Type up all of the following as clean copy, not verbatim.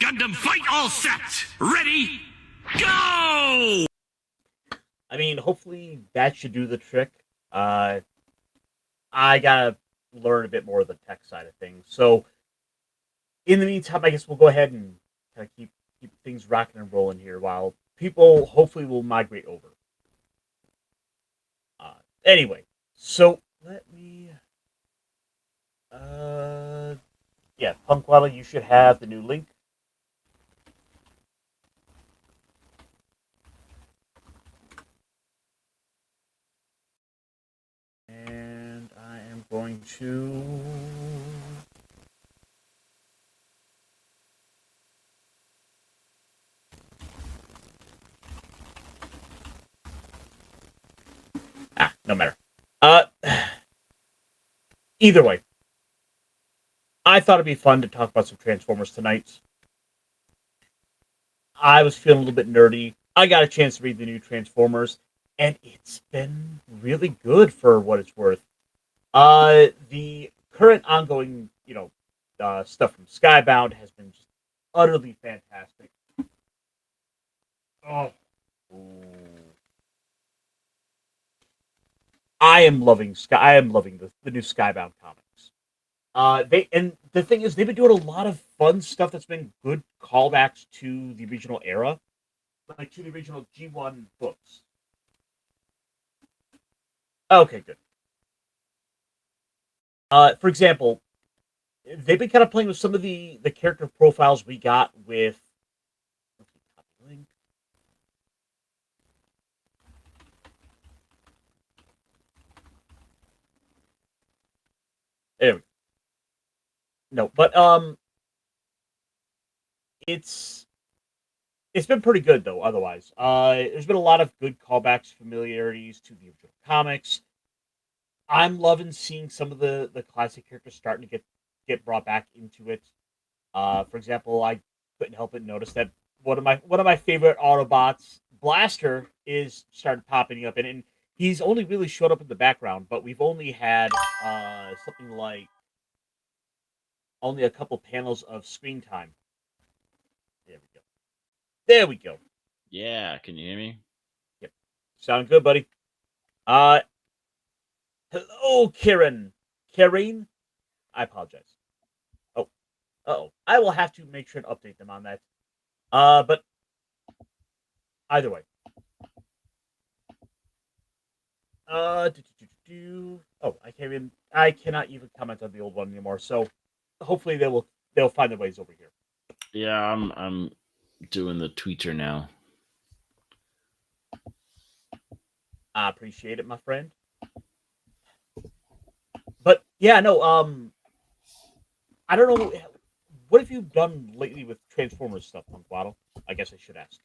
Gundam fight all set! Ready, go! I mean, hopefully that should do the trick. I gotta learn a bit more of the tech side of things. So, in the meantime, I guess we'll go ahead and kind of keep things rocking and rolling here while people hopefully will migrate over. Anyway, so let me. Yeah, Punkwaddle, you should have the new link. And I am going to. No matter. Either way, I thought it'd be fun to talk about some Transformers tonight. I was feeling a little bit nerdy. I got a chance to read the new Transformers, and it's been really good for what it's worth. The current ongoing, stuff from Skybound has been just utterly fantastic. Oh, I am loving the new Skybound comics. The thing is, they've been doing a lot of fun stuff that's been good callbacks to the original era, like to the original G1 books. Okay, good. For example, they've been kind of playing with some of the character profiles we got with. There we go. No, but it's been pretty good though. Otherwise, there's been a lot of good callbacks, familiarities to the original comics. I'm loving seeing some of the classic characters starting to get brought back into it. For example, I couldn't help but notice that one of my favorite Autobots, Blaster, is started popping up, and he's only really showed up in the background, but we've only had something like only a couple panels of screen time. There we go. There we go. Yeah, can you hear me? Yep. Sound good, buddy. Hello, Karen. Karen? I apologize. Oh, I will have to make sure to update them on that. But either way. Oh, I cannot even comment on the old one anymore. So hopefully they'll find their ways over here. Yeah, I'm doing the tweeter now. I appreciate it, my friend. But yeah, no, I don't know. What have you done lately with Transformers stuff, Punkwaddle? I guess I should ask.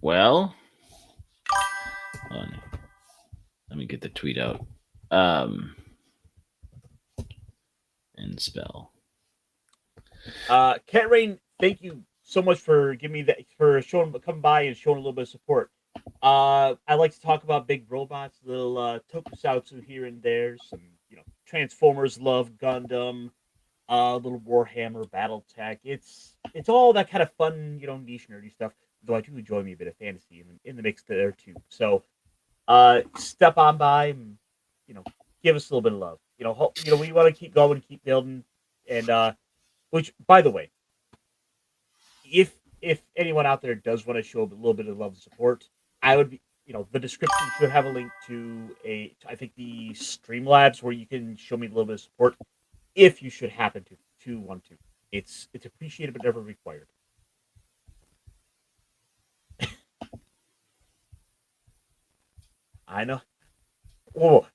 Well, hold on. Let me get the tweet out. And spell. Cat Rain, thank you so much for giving me that, for coming by and showing a little bit of support. I like to talk about big robots, little tokusatsu here and there, some Transformers, love Gundam, little Warhammer, BattleTech. It's all that kind of fun, niche nerdy stuff. Though I do enjoy me a bit of fantasy in the mix there too. So, step on by and give us a little bit of love. We want to keep going, keep building, and which, by the way, if anyone out there does want to show a little bit of love and support, I would be, the description should have a link to I think the Streamlabs where you can show me a little bit of support if you should happen to want to. It's appreciated but never required. I know. Oh,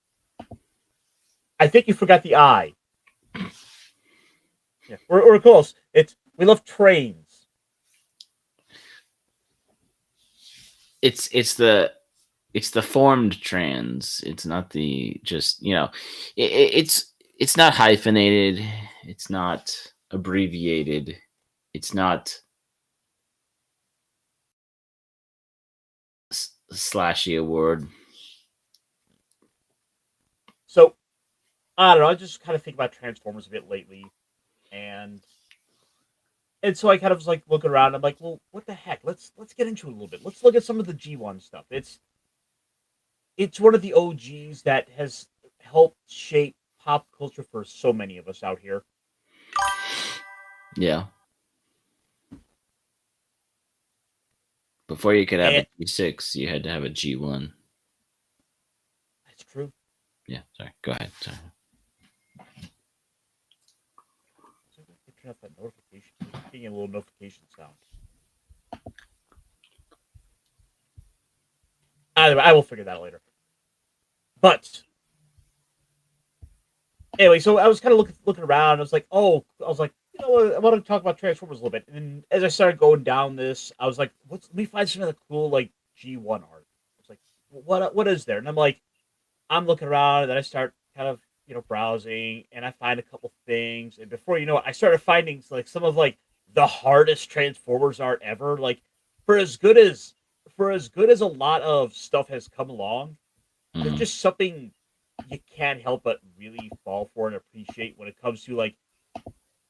I think you forgot the I. Yeah, we're close. We love trains. It's the formed trans. It's not the just it's not hyphenated. It's not abbreviated. It's not slashy a word. So I don't know. I just kind of think about Transformers a bit lately. And so I kind of was like looking around. I'm like, well, what the heck? Let's get into it a little bit. Let's look at some of the G1 stuff. It's one of the OGs that has helped shape pop culture for so many of us out here. Yeah. Before you could have And a G6, you had to have a G1. that's true. Yeah, sorry. Go ahead. Sorry. So I can turn off that notification. Getting a little notification sound. Either way, I will figure that out later. But anyway, so I was kind of looking around. I was like, you know what? I want to talk about Transformers a little bit. And as I started going down this, I was like, let me find some of the cool like G1 art. I was like, what is there? And I'm looking around, and then I start kind of browsing, and I find a couple things. And before you know it, I started finding like some of like the hardest Transformers art ever. Like for as good as a lot of stuff has come along, there's Mhm. just something you can't help but really fall for and appreciate when it comes to like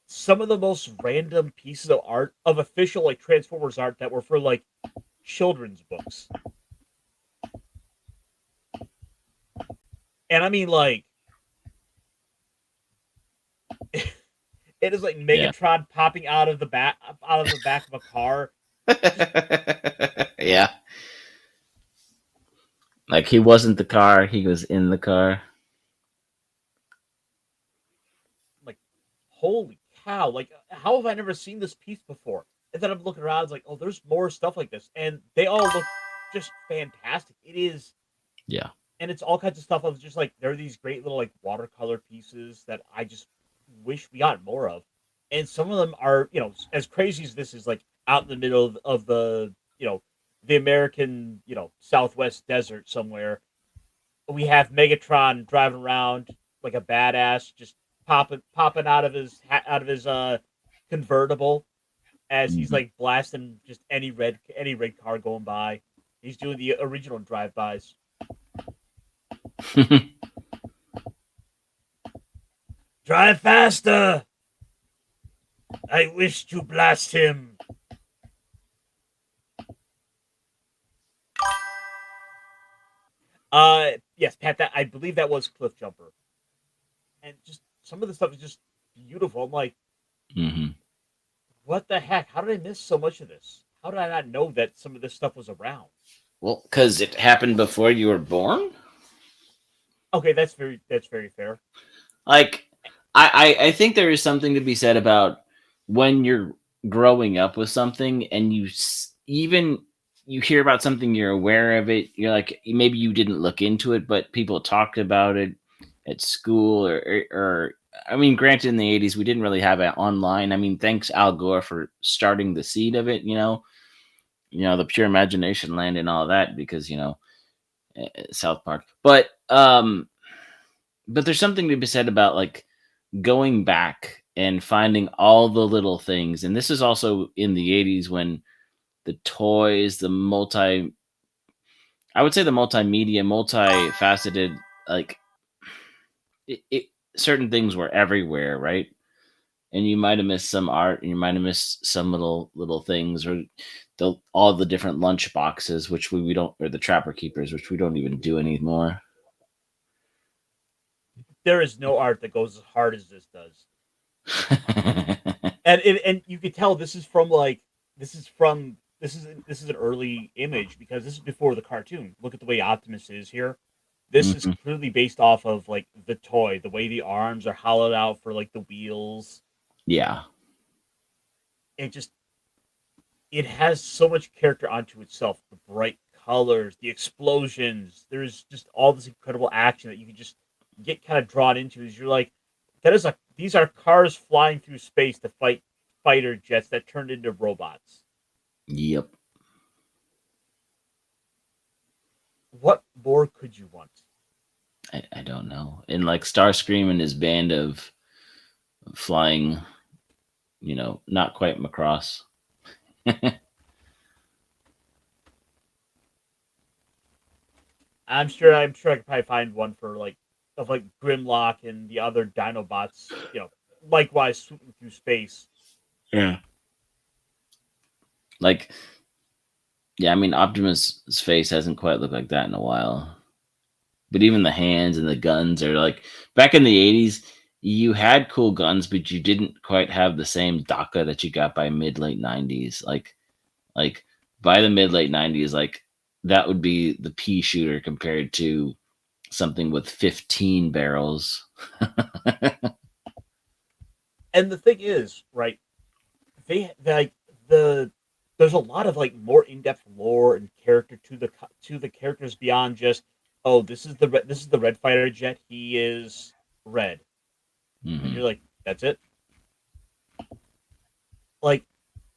some of the most random pieces of art of official like Transformers art that were for like children's books. And I mean like it is like Yeah. Megatron popping out of the back of a car. Just Yeah. Like he wasn't the car, he was in the car. like holy cow, like how have I never seen this piece before? And then I'm looking around, it's like, oh, there's more stuff like this. And they all look just fantastic. It is. Yeah. And it's all kinds of stuff of just like there are these great little like watercolor pieces that I just wish we got more of. And some of them are, as crazy as this is, like out in the middle of the, the American, Southwest desert somewhere. We have Megatron driving around like a badass, just popping out of his convertible as he's Mhm. like blasting just any red car going by. He's doing the original drive-bys. Drive faster! I wish to blast him. Yes, Pat. That I believe that was Cliff Jumper, and just some of the stuff is just beautiful. I'm like, Mhm. what the heck? How did I miss so much of this? How did I not know that some of this stuff was around? Well, because it happened before you were born. Okay, that's very fair. Like, I think there is something to be said about when you're growing up with something and even you hear about something, you're aware of it. You're like, maybe you didn't look into it, but people talked about it at school or I mean, granted, in the '80s we didn't really have it online. I mean, thanks Al Gore for starting the seed of it. The pure imagination land and all that because South Park. But there's something to be said about like going back and finding all the little things. And this is also in the '80s when the toys, I would say the multimedia, multifaceted, like it certain things were everywhere, right? And you might have missed some art, and you might have missed some little things, or all the different lunch boxes, which we don't, or the trapper keepers, which we don't even do anymore. There is no art that goes as hard as this does, and you could tell this is from like this is an early image because this is before the cartoon. Look at the way Optimus is here. This is Mhm. clearly based off of like the toy, the way the arms are hollowed out for like the wheels. Yeah. It just it has so much character onto itself. The bright colors, the explosions. There's just all this incredible action that you can just get kind of drawn into. As you're like, these are cars flying through space to fight fighter jets that turned into robots. Yep. What more could you want? I don't know. And like Starscream and his band of flying, not quite Macross. I'm sure I could probably find one for like of like Grimlock and the other Dinobots. likewise swooping through space. Yeah. Like, yeah, I mean, Optimus' face hasn't quite looked like that in a while. But even the hands and the guns are like back in the 80s, you had cool guns, but you didn't quite have the same DACA that you got by mid late 90s. Like by the mid late 90s, like that would be the pea shooter compared to something with 15 barrels. And the thing is, right? They like there's a lot of like more in-depth lore and character to the characters beyond just, oh, this is the red fighter jet, he is red, and Hmm. you're like, that's it. Like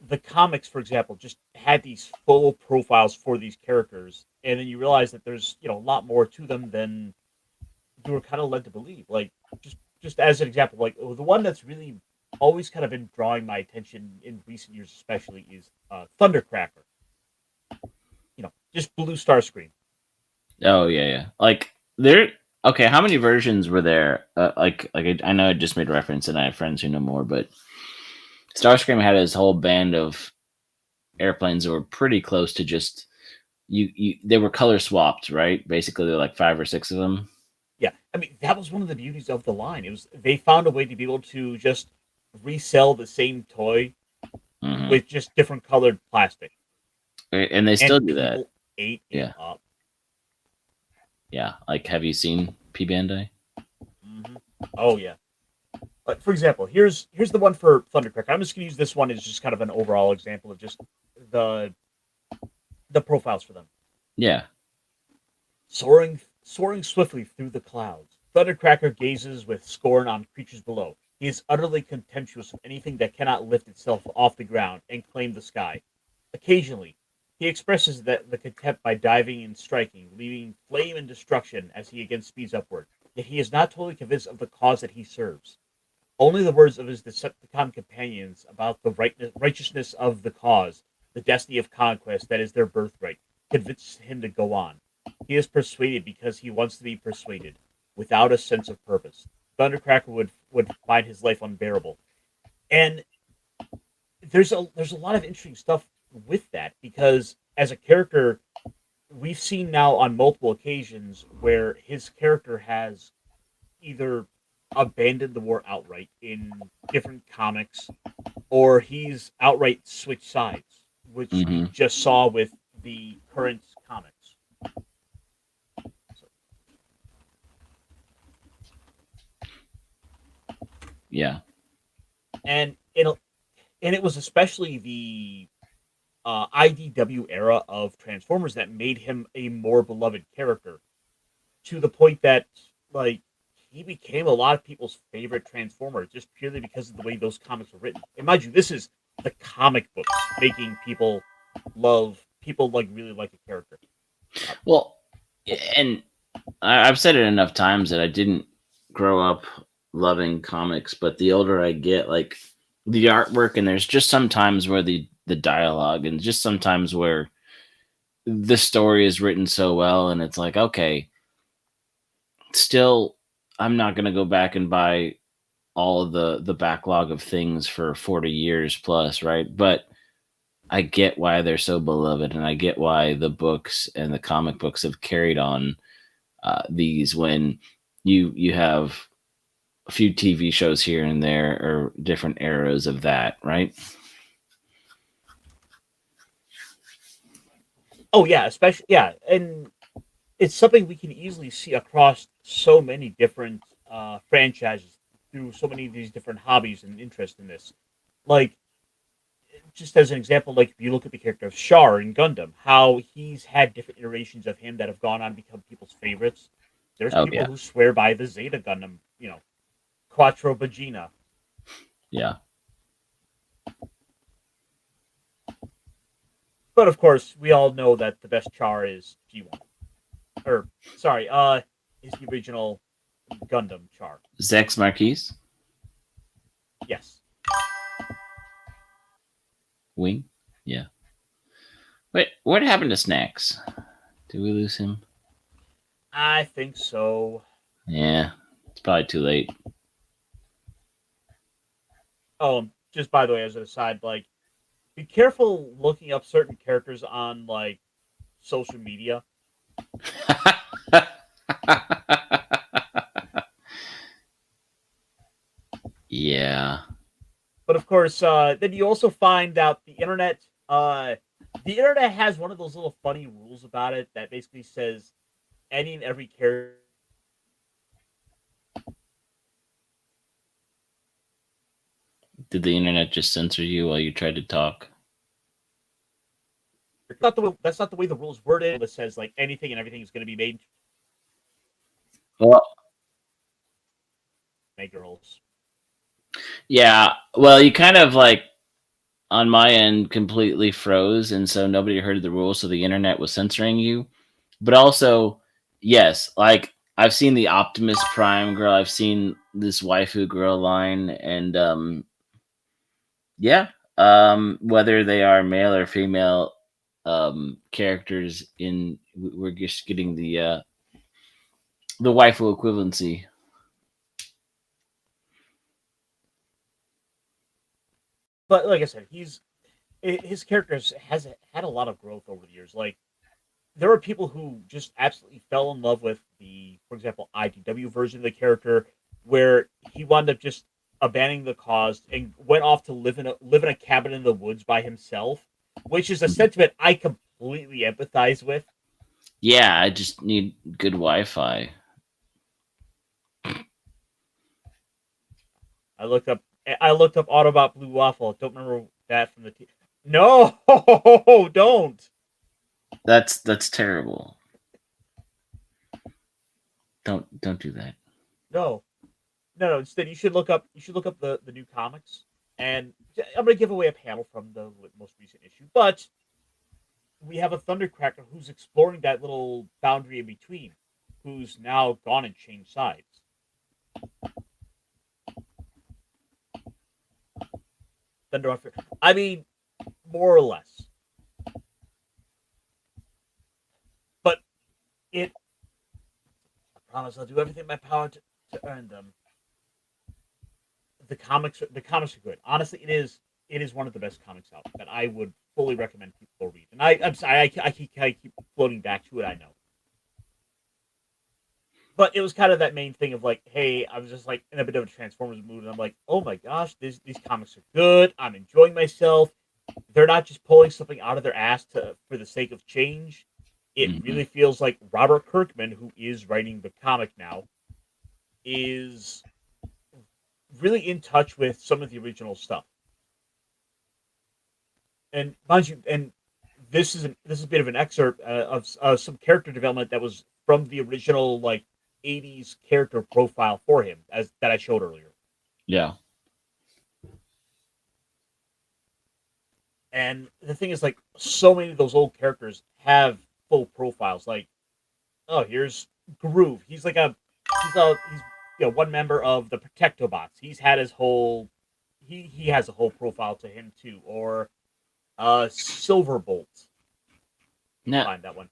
the comics, for example, just had these full profiles for these characters, and then you realize that there's a lot more to them than you were kind of led to believe. Like just as an example, like the one that's really always kind of been drawing my attention in recent years, especially, is Thundercracker. Just Blue Starscream. Oh yeah, yeah. Like there. Okay, how many versions were there? I know I just made reference, and I have friends who know more, but Starscream had his whole band of airplanes that were pretty close to just you. They were color swapped, right? Basically, there were like 5 or 6 of them. Yeah, I mean that was one of the beauties of the line. It was they found a way to be able to just resell the same toy Hmm. with just different colored plastic, And they still and do that. people ate it Yeah, up. yeah. Like, have you seen P Bandai? Hmm. Oh yeah. For example, here's the one for Thundercracker. I'm just gonna use this one as just kind of an overall example of just the the profiles for them. Yeah. Soaring swiftly through the clouds, Thundercracker gazes with scorn on creatures below. He is utterly contemptuous of anything that cannot lift itself off the ground and claim the sky. Occasionally, he expresses the contempt by diving and striking, leaving flame and destruction as he again speeds upward. Yet he is not totally convinced of the cause that he serves. Only the words of his Decepticon companions about the righteousness of the cause, the destiny of conquest that is their birthright, convince him to go on. He is persuaded because he wants to be persuaded, without a sense of purpose. Thundercracker would find his life unbearable. And there's a lot of interesting stuff with that, because as a character, we've seen now on multiple occasions where his character has either abandoned the war outright in different comics, or he's outright switched sides, which we Hmm. just saw with the current comics. So, Yeah. and it was especially the IDW era of Transformers that made him a more beloved character, to the point that, like, he became a lot of people's favorite Transformer just purely because of the way those comics were written. And mind you, this is the comic books making people like really like a character. Well, and I've said it enough times that I didn't grow up loving comics, but the older I get, like the artwork, and there's just sometimes where the dialogue, and just sometimes where the story is written so well, and it's like, okay, still, I'm not gonna go back and buy all of the backlog of things for 40 years plus, right? But I get why they're so beloved, and I get why the books and the comic books have carried on these when you have a few TV shows here and there or different eras of that, right? Oh yeah, especially yeah, and it's something we can easily see across so many different franchises through so many of these different hobbies and interests in this. Like, just as an example, like if you look at the character of Char in Gundam, how he's had different iterations of him that have gone on to become people's favorites. There's Oh people yeah, who swear by the Zeta Gundam, Quattro Bagina. yeah. But of course, we all know that the best Char is G1. Or sorry, is the original Gundam Char. Zex Marquise Yes. Wing, yeah. Wait, what happened to Snacks? Did we lose him? I think so. Yeah, it's probably too late. Oh, just by the way, as an aside, like, be careful looking up certain characters on like social media. Yeah. But of course, then you also find out the internet has one of those little funny rules about it that basically says any and every character. Did the internet just censor you while you tried to talk? That's not the way the rules worded. That says like anything and everything is going to be made Well, by girls. yeah. Well, you kind of like on my end completely froze, and so nobody heard the rules, so the internet was censoring you. But also, yes, like I've seen the Optimus Prime girl, I've seen this waifu girl line, and yeah, whether they are male or female characters, in we're just getting the waifu equivalency. But like I said, his characters has had a lot of growth over the years. Like there are people who just absolutely fell in love with for example, IDW version of the character, where he wound up just abandoning the cause and went off to live in a cabin in the woods by himself, which is a sentiment I completely empathize with. Yeah, I just need good Wi-Fi. I looked up I looked up Autobot Blue Waffle. Don't remember that from the No, don't. That's terrible. Don't do that. No. No. Instead, you should look up the new comics, and I'm gonna give away a panel from the most recent issue. But we have a Thundercracker who's exploring that little boundary in between, who's now gone and changed sides. Thunder, I mean, more or less, but it. I promise I'll do everything in my power to earn them. The comics are good. Honestly, it is one of the best comics out that I would fully recommend people read. And I'm sorry, I keep floating back to it. I know, but it was kind of that main thing of like, hey, I was just like in a bit of a Transformers mood, and I'm like, oh my gosh, these comics are good. I'm enjoying myself. They're not just pulling something out of their ass for the sake of change. It Mhm. really feels like Robert Kirkman, who is writing the comic now, is really in touch with some of the original stuff. And mind you, and this is a bit of an excerpt of some character development that was from the original like '80s character profile for him, as that I showed earlier. Yeah. And the thing is, like, so many of those old characters have full profiles. Like, oh, here's Groove. He's one member of the Protectobots. He's had his whole he has a whole profile to him too. Or Silverbolt. Now, Find that one.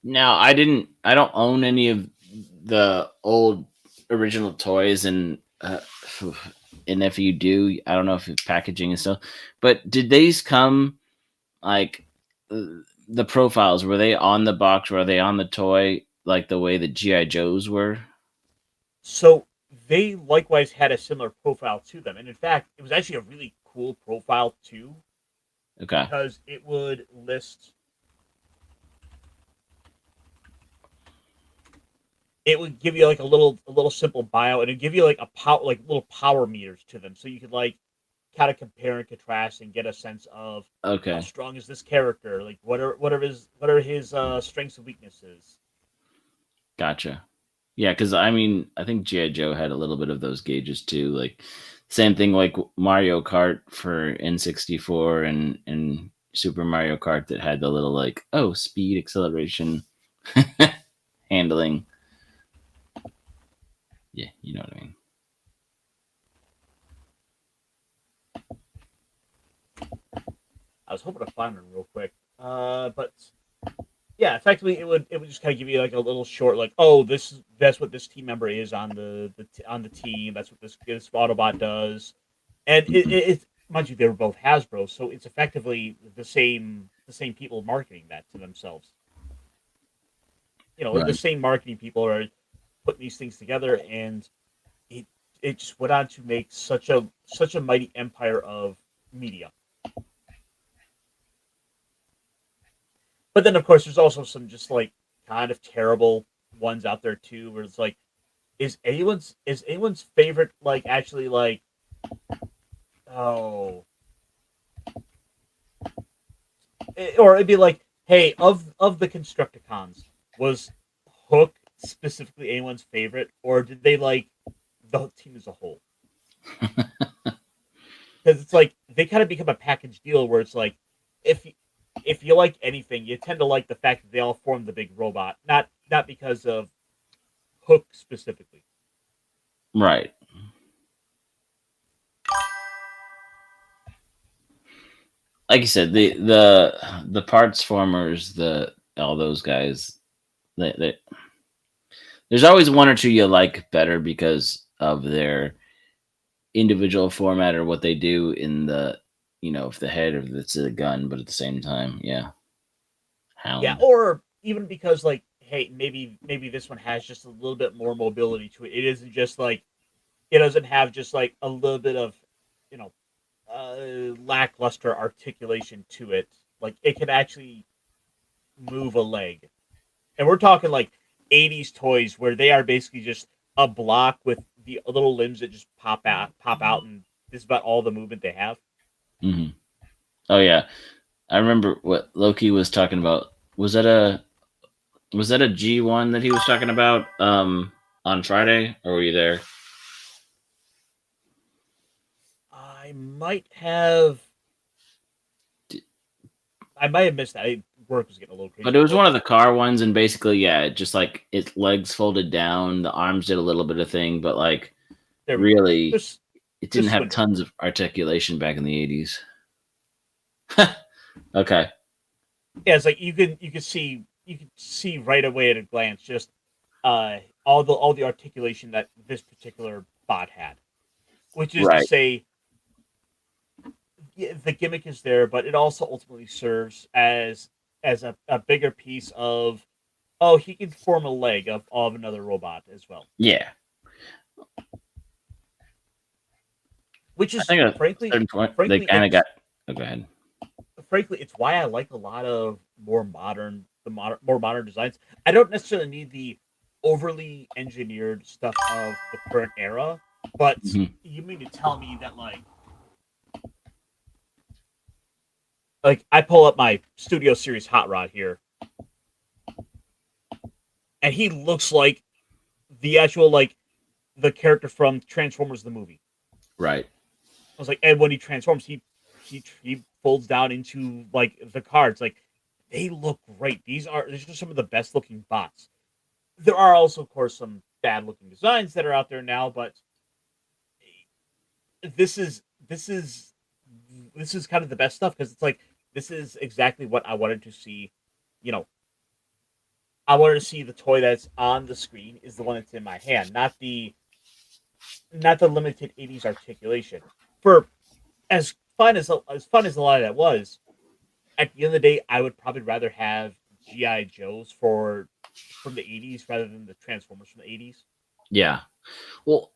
I don't own any of the old original toys, and if you do, I don't know if it's packaging and stuff. But did these come like the profiles? Were they on the box? Were they on the toy like the way the GI Joes were? So they likewise had a similar profile to them, and in fact, it was actually a really cool profile too, Okay. because it would list. It would give you like a little simple bio, and it'd give you like little power meters to them, so you could like kind of compare and contrast and get a sense of how Okay. strong is this character, like what are his strengths and weaknesses. Gotcha. Yeah, because I mean, I think GI Joe had a little bit of those gauges too. Like same thing, like Mario Kart for N64 and Super Mario Kart that had the little like speed, acceleration, handling. Yeah, you know what I mean. I was hoping to find one real quick, but yeah, effectively it would just kind of give you like a little short, like, oh, that's what this team member is on the team. That's what this Autobot does. And it's mind you, they were both Hasbro, so it's effectively the same people marketing that to themselves. The Right. same marketing people are putting these things together, and it it just went on to make such a mighty empire of media. But then, of course, there's also some just like kind of terrible ones out there too, where it's like, is anyone's favorite like actually like, oh, or it'd be like, hey, of the Constructicons, was Hook specifically anyone's favorite, or did they like the whole team as a whole? Because it's like they kind of become a package deal where it's like, if if you like anything, you tend to like the fact that they all form the big robot, not because of Hook specifically. Right. Like you said, the parts formers, the all those guys, there's always one or two you like better because of their individual format or what they do in the, if the head or if it's a gun, but at the same time, yeah, Yeah, hound. or even because like, hey, maybe this one has just a little bit more mobility to it. It isn't just like, it doesn't have just like a little bit of, you know, lackluster articulation to it. Like it can actually move a leg, and we're talking like '80s toys where they are basically just a block with the little limbs that just pop out, and this is about all the movement they have. Hmm. Oh yeah, I remember what Loki was talking about. Was that a G1 that he was talking about on Friday, or were you there? I might have, I might have missed that. Work was getting a little But crazy it was before. one of the car ones, and basically, yeah, it just like its legs folded down, the arms did a little bit of thing, but like There we go. really, Just it didn't just have Swindle. tons of articulation back in the 80s. Okay. Yeah, it's like you could see right away at a glance just all the articulation that this particular bot had, which is to Right. say, yeah, the gimmick is there, but it also ultimately serves as a bigger piece of, oh, he can form a leg of another robot as well, Yeah. which I is think at a frankly certain point they frankly kind of got. it's Oh, go ahead. frankly it's why I like a lot of more modern designs. I don't necessarily need the overly engineered stuff of the current era, but Mhm. you mean to tell me that like I pull up my Studio Series Hot Rod here, and he looks like the actual like the character from Transformers the movie. Right. I was like, and when he transforms, he folds down into like the cards. Like they look great. These are some of the best looking bots. There are also, of course, some bad looking designs that are out there now, but this is this is this is kind of the best stuff because it's like this is exactly what I wanted to see. You know, I wanted to see the toy that's on the screen is the one that's in my hand, not the limited '80s articulation. For as fun as a lot of that was, at the end of the day, I would probably rather have GI Joes from the '80s rather than the Transformers from the '80s. Yeah. Well,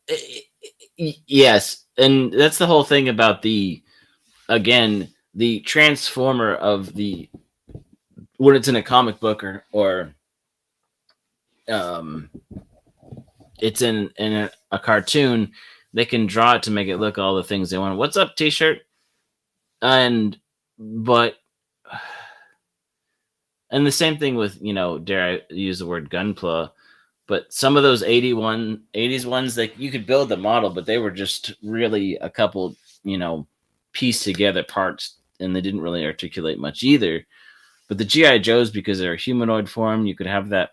yes, and that's the whole thing about the transformer of the when it's in a comic book or um it's in a cartoon, they can draw it to make it look all the things they want. What's up, T-shirt? And but and the same thing with, dare I use the word gunpla, but some of those 80s ones, that you could build the model, but they were just really a couple, pieced together parts, and they didn't really articulate much either. But the GI Joes, because they're a humanoid form, you could have that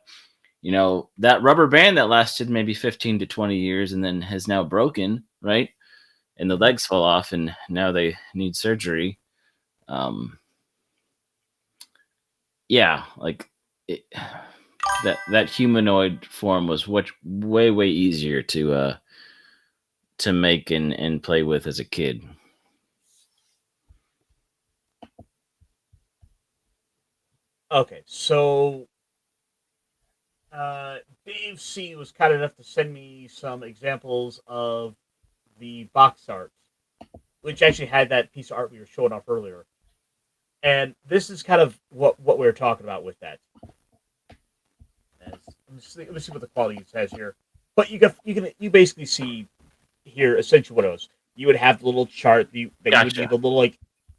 rubber band that lasted maybe 15 to 20 years and then has now broken, right? And the Mhm. legs fall off, and now they need surgery. Um, yeah, like it, that humanoid form was way easier to make and play with as a kid. Okay, so Dave C was kind enough to send me some examples of the box art, which actually had that piece of art we were showing off earlier. And this is kind of what we were talking about with that. Let me see what the quality it has here. But you basically see here essentially what it was. You would have the little chart that you would Gotcha. need the little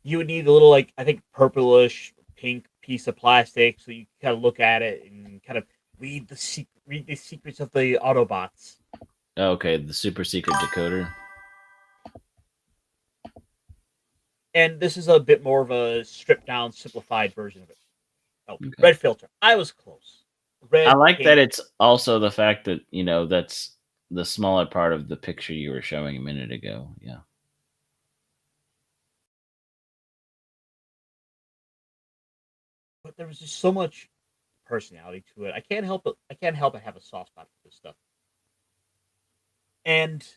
you would need the little I think purplish pink piece of plastic so you kind of look at it and kind of read the secrets of the Autobots. Okay, the super secret decoder. And this is a bit more of a stripped down, simplified version of it. Oh, Okay. red filter. I was close. Red. I like pink. that it's also the fact that, that's the smaller part of the picture you were showing a minute ago. Yeah. But there was just so much personality to it. I can't help but have a soft spot for this stuff. And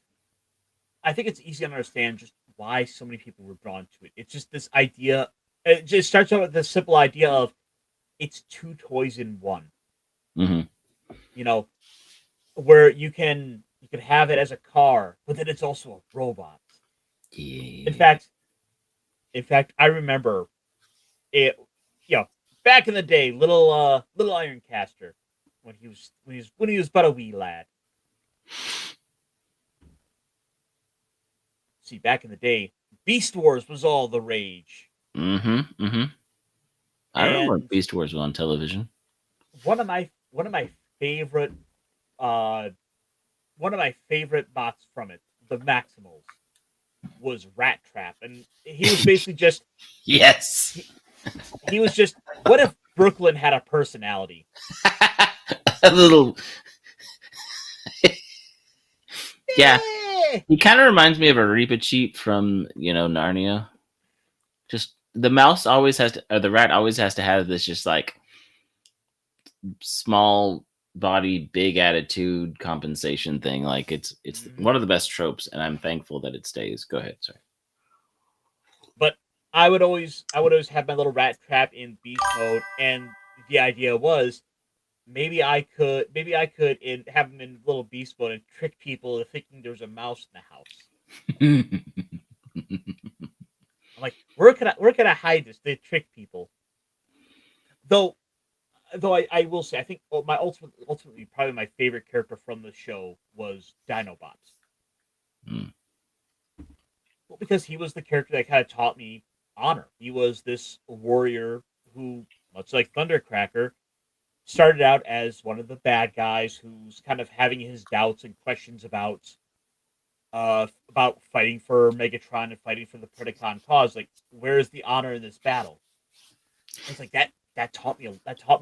I think it's easy to understand just why so many people were drawn to it. It's just this idea. It just starts out with the simple idea of it's two toys in one. Mm-hmm. Where you can have it as a car, but then it's also a robot. Yeah. In fact, I remember it. Back in the day, little Ironcaster, when he was but a wee lad. See, back in the day, Beast Wars was all the rage. Mm-hmm. Mm-hmm. I remember And Beast Wars was on television. one of my favorite bots from it, the Maximals, was Rat Trap, and he was basically just Yes. he was just what if Brooklyn had a personality? A little. Yeah. He kind of reminds me of a Reepicheep from, Narnia. Just the mouse always has to, or the rat always has to have this just like small body, big attitude compensation thing. Like it's one of the best tropes, and I'm thankful that it stays. Go ahead, sorry. But I would always have my little Rat Trap in beast mode, and the idea was maybe I could have him in little beast mode and trick people into thinking there's a mouse in the house. I'm like, where can I hide this? They trick people. Though I will say, I think my ultimately probably my favorite character from the show was Dinobots. Well, because he was the character that kind of taught me honor. He was this warrior who, much like Thundercracker, started out as one of the bad guys who's kind of having his doubts and questions about fighting for Megatron and fighting for the Predacon cause. Like, where is the honor in this battle? It's like that taught me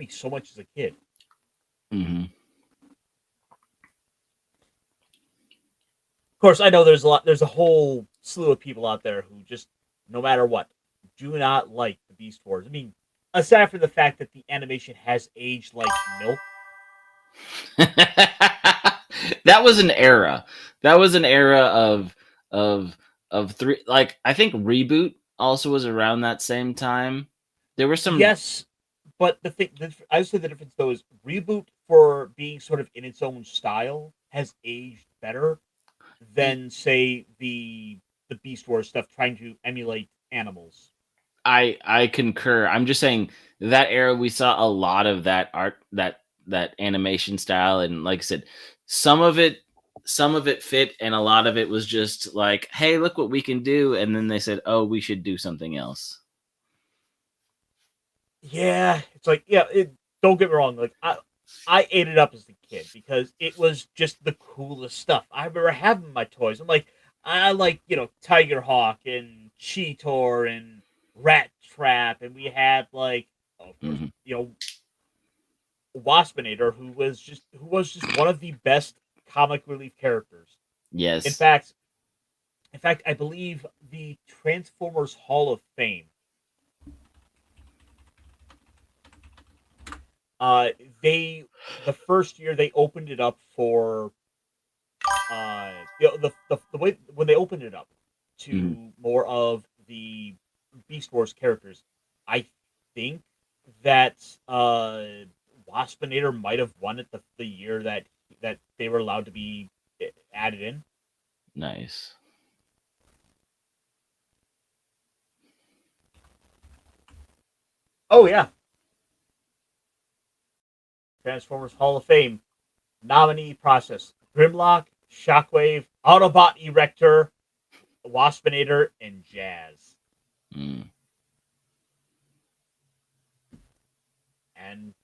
so much as a kid. Mm-hmm. Of course, I know there's a whole slew of people out there who just, no matter what, do not like the Beast Wars. I mean, aside from the fact that the animation has aged like milk. That was an era. That was an era of three. Like I think Reboot also was around that same time. There were some. Yes, but I would say the difference though is Reboot, for being sort of in its own style, has aged better than say the Beast Wars stuff trying to emulate animals. I concur. I'm just saying that era we saw a lot of that art, that animation style, and like I said, some of it fit, and a lot of it was just like, hey, look what we can do, and then they said, oh, we should do something else. Yeah, it's like, don't get me wrong, like I ate it up as a kid because it was just the coolest stuff. I remember having my toys. I'm like, I like, Tiger Hawk and Cheetor and Rat Trap, and we had like, of course, Mm-hmm. Waspinator, who was just one of the best comic relief characters. Yes. In fact, I believe the Transformers Hall of Fame, the first year they opened it up for the way when they opened it up Mhm. to more of the Beast Wars characters, I think that Waspinator might have won it the year that they were allowed to be added in. Nice. Oh yeah, Transformers Hall of Fame nominee process: Grimlock, Shockwave, Autobot Erector, Waspinator, and Jazz. Mm. And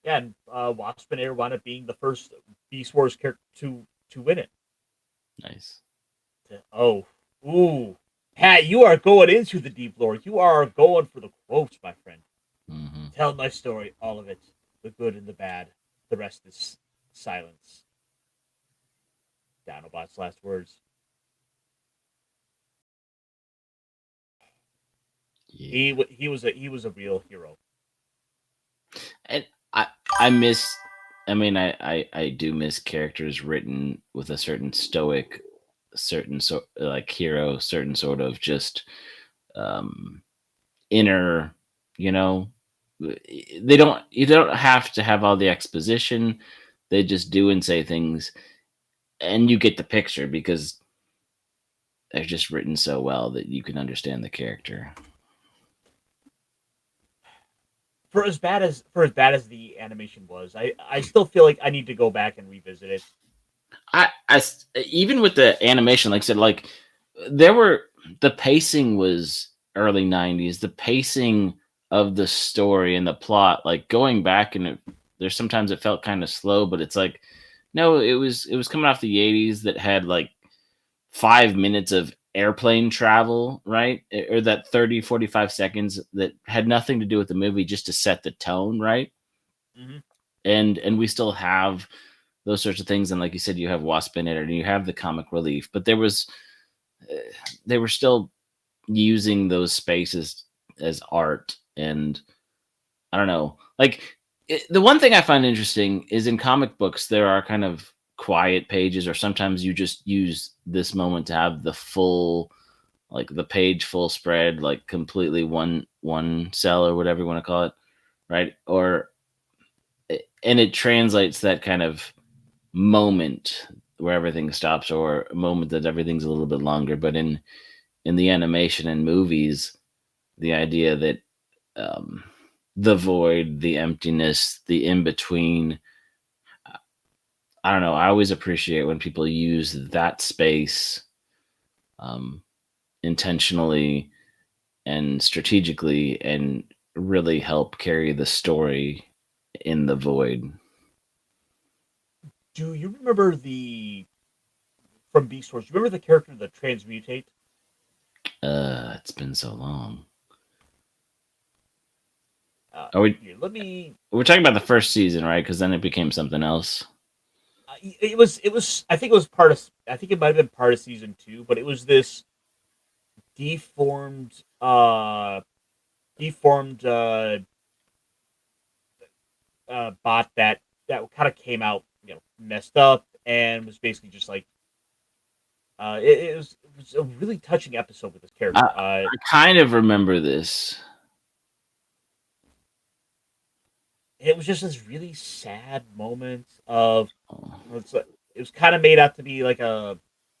yeah, and Waspinator wound up being the first Beast Wars character to win it. Nice. Oh, ooh, Pat, you are going into the deep lore. You are going for the quotes, my friend. Hmm. Tell my story, all of it, the good and the bad. The rest is silence. Dinobot's last words. Yeah. He was a real hero. And I miss. I mean, I do miss characters written with a certain stoic, certain sort like hero, certain sort of just um inner. You know, they don't. You don't have to have all the exposition. They just do and say things, and you get the picture because they're just written so well that you can understand the character. For as bad as the animation was, I still feel like I need to go back and revisit it. Even with the animation, like I said, like there were the pacing was early '90s. The pacing of the story and the plot, like going back and there's sometimes it felt kind of slow, but it's like no, it was coming off the '80s that had like 5 minutes of airplane travel, right? Or that 30-45 seconds that had nothing to do with the movie, just to set the tone, right? Hmm. And we still have those sorts of things. And like you said, you have Wasp in it, and you have the comic relief, but there was uh, they were still using those spaces as art. And I don't know, like the one thing I find interesting is in comic books there are kind of quiet pages, or sometimes you just use this moment to have the full, like the page full spread, like completely one cell or whatever you want to call it, right? Or and it translates that kind of moment where everything stops, or a moment that everything's a little bit longer. But in the animation and movies, the idea that um, the void, the emptiness, the in between, I don't know. I always appreciate when people use that space um, intentionally and strategically, and really help carry the story in the void. Do you remember the from Beast Wars? Do you remember the character the transmutate? It's been so long. Uh, Are we? Here, let me. We're talking about the first season, right? Because then it became something else. It was. I think it was part of. I think it might have been part of season two, but it was this deformed, deformed bot that kind of came out, messed up, and was basically just like it was a really touching episode with this I, character. I kind of remember this. It was just this really sad moment of Oh, it was kind of made out to be like a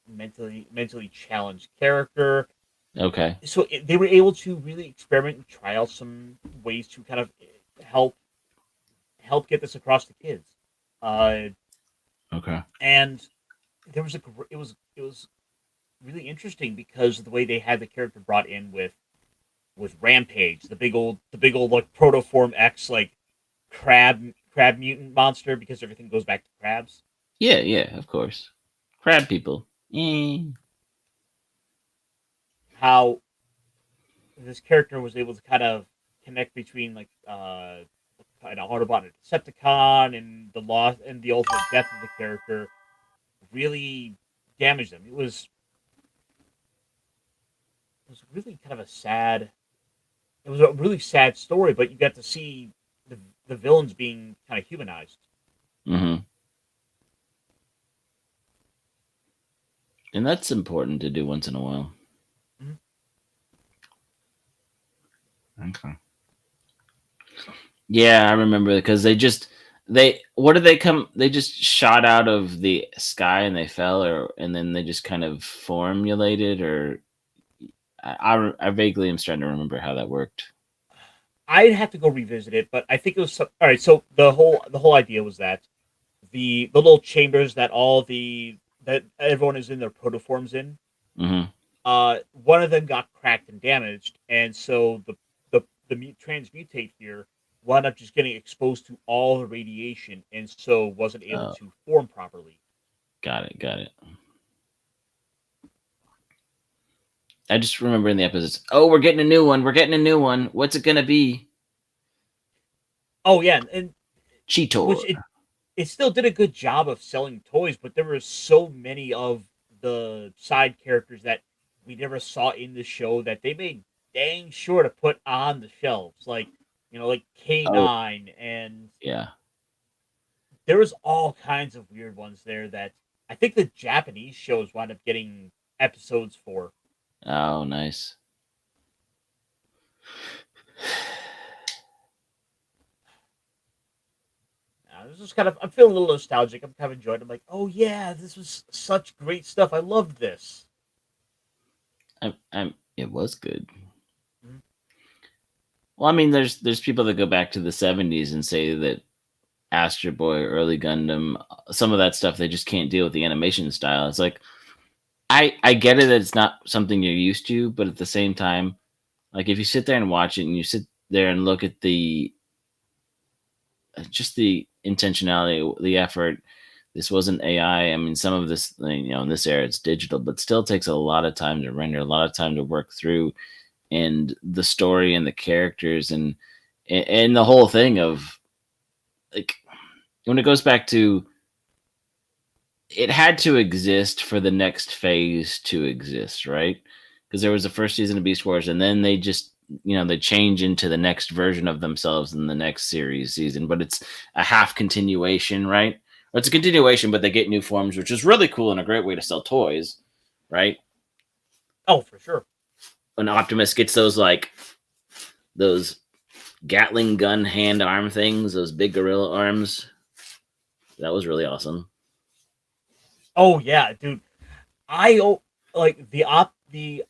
mentally challenged character. okay. So they were able to really experiment and try out some ways to kind of help get this across to kids. Uh, Okay. and there was it was really interesting because of the way they had the character brought in with Rampage, the big old like protoform X, like crab mutant monster, because everything goes back to crabs. Yeah, yeah, of course. Crab people. Eh. How this character was able to kind of connect between like an Autobot and a Decepticon, and the loss and the ultimate death of the character really damaged them. It was really kind of a sad. It was a really sad story, but you got to see the villains being kind of humanized. Mm-hmm. And that's important to do once in a while. Mhm. Okay. Yeah, I remember because what did they come? They just shot out of the sky and they fell, and then they just kind of formulated, or I vaguely am starting to remember how that worked. I'd have to go revisit it, but I think it was all right. So the whole idea was that the little chambers that that everyone is in their protoforms in, Mm-hmm. one of them got cracked and damaged, and so the transmutate here wound up just getting exposed to all the radiation, and so wasn't able Oh, to form properly. got it, got it. I just remember in the episodes, oh, we're getting a new one. We're getting a new one. What's it gonna be? Oh yeah, and Cheetor. which it still did a good job of selling toys, but there were so many of the side characters that we never saw in the show that they made dang sure to put on the shelves, like like Oh, K9, and yeah. there was all kinds of weird ones there that I think the Japanese shows wound up getting episodes for. Oh, nice. This is kind of I'm feeling a little nostalgic. I'm kind of enjoying it. I'm like, oh yeah, this was such great stuff. I loved this. It was good. Mhm. Well, I mean, there's people that go back to the '70s and say that Astro Boy, early Gundam, some of that stuff they just can't deal with the animation style. It's like I get it that it's not something you're used to, but at the same time, like if you sit there and watch it and you sit there and look at the just the intentionality, the effort. This wasn't AI. I mean, some of this, in this era, it's digital, but still takes a lot of time to render, a lot of time to work through, and the story and the characters and the whole thing of like when it goes back to it had to exist for the next phase to exist, right? Because there was the first season of Beast Wars, and then they just they change into the next version of themselves in the next series season, but it's a half continuation, right? Or it's a continuation, but they get new forms, which is really cool and a great way to sell toys, right? Oh, for sure. When Optimus gets those Gatling gun hand arm things, those big gorilla arms, that was really awesome. Oh yeah, dude. Like the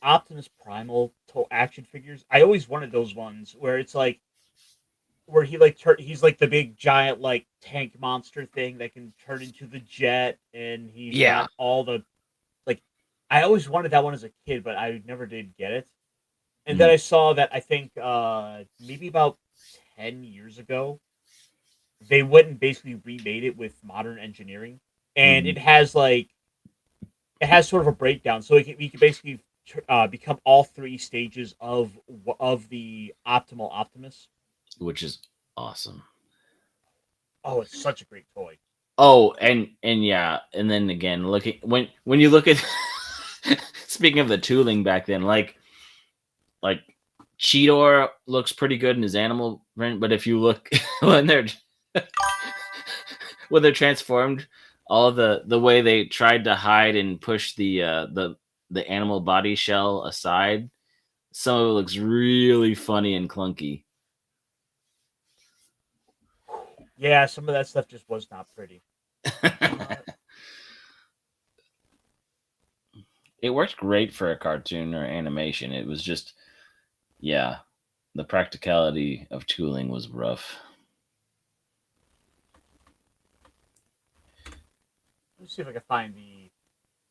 Optimus Primal action figures. I always wanted those ones where it's like where he's like the big giant like tank monster thing that can turn into the jet, and he's Yeah. got all the like. I always wanted that one as a kid, but I never did get it. And then Mhm. I saw that I think maybe about 10 years ago they went and basically remade it with modern engineering, and Mhm. it has sort of a breakdown, so we can basically become all three stages of the optimal Optimus. Which is awesome. Oh, it's such a great toy. Oh, and yeah, and then again, looking when you look at speaking of the tooling back then, like Cheetor looks pretty good in his animal print, but if you look when they're when they're transformed, all the way they tried to hide and push the animal body shell aside, some of it looks really funny and clunky. Yeah, some of that stuff just was not pretty. Uh, It worked great for a cartoon or animation. It was just, yeah, the practicality of tooling was rough. let me see if I can find the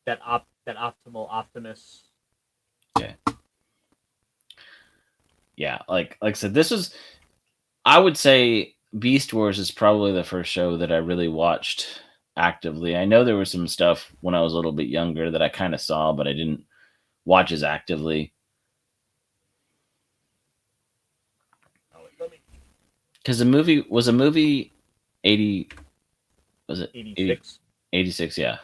that optimal Optimus. Yeah, yeah. Like I said, this was. I would say Beast Wars is probably the first show that I really watched actively. I know there was some stuff when I was a little bit younger that I kind of saw, but I didn't watch as actively Oh, wait, let me because the movie was a movie 80, was it 80, 86. 86? Yeah.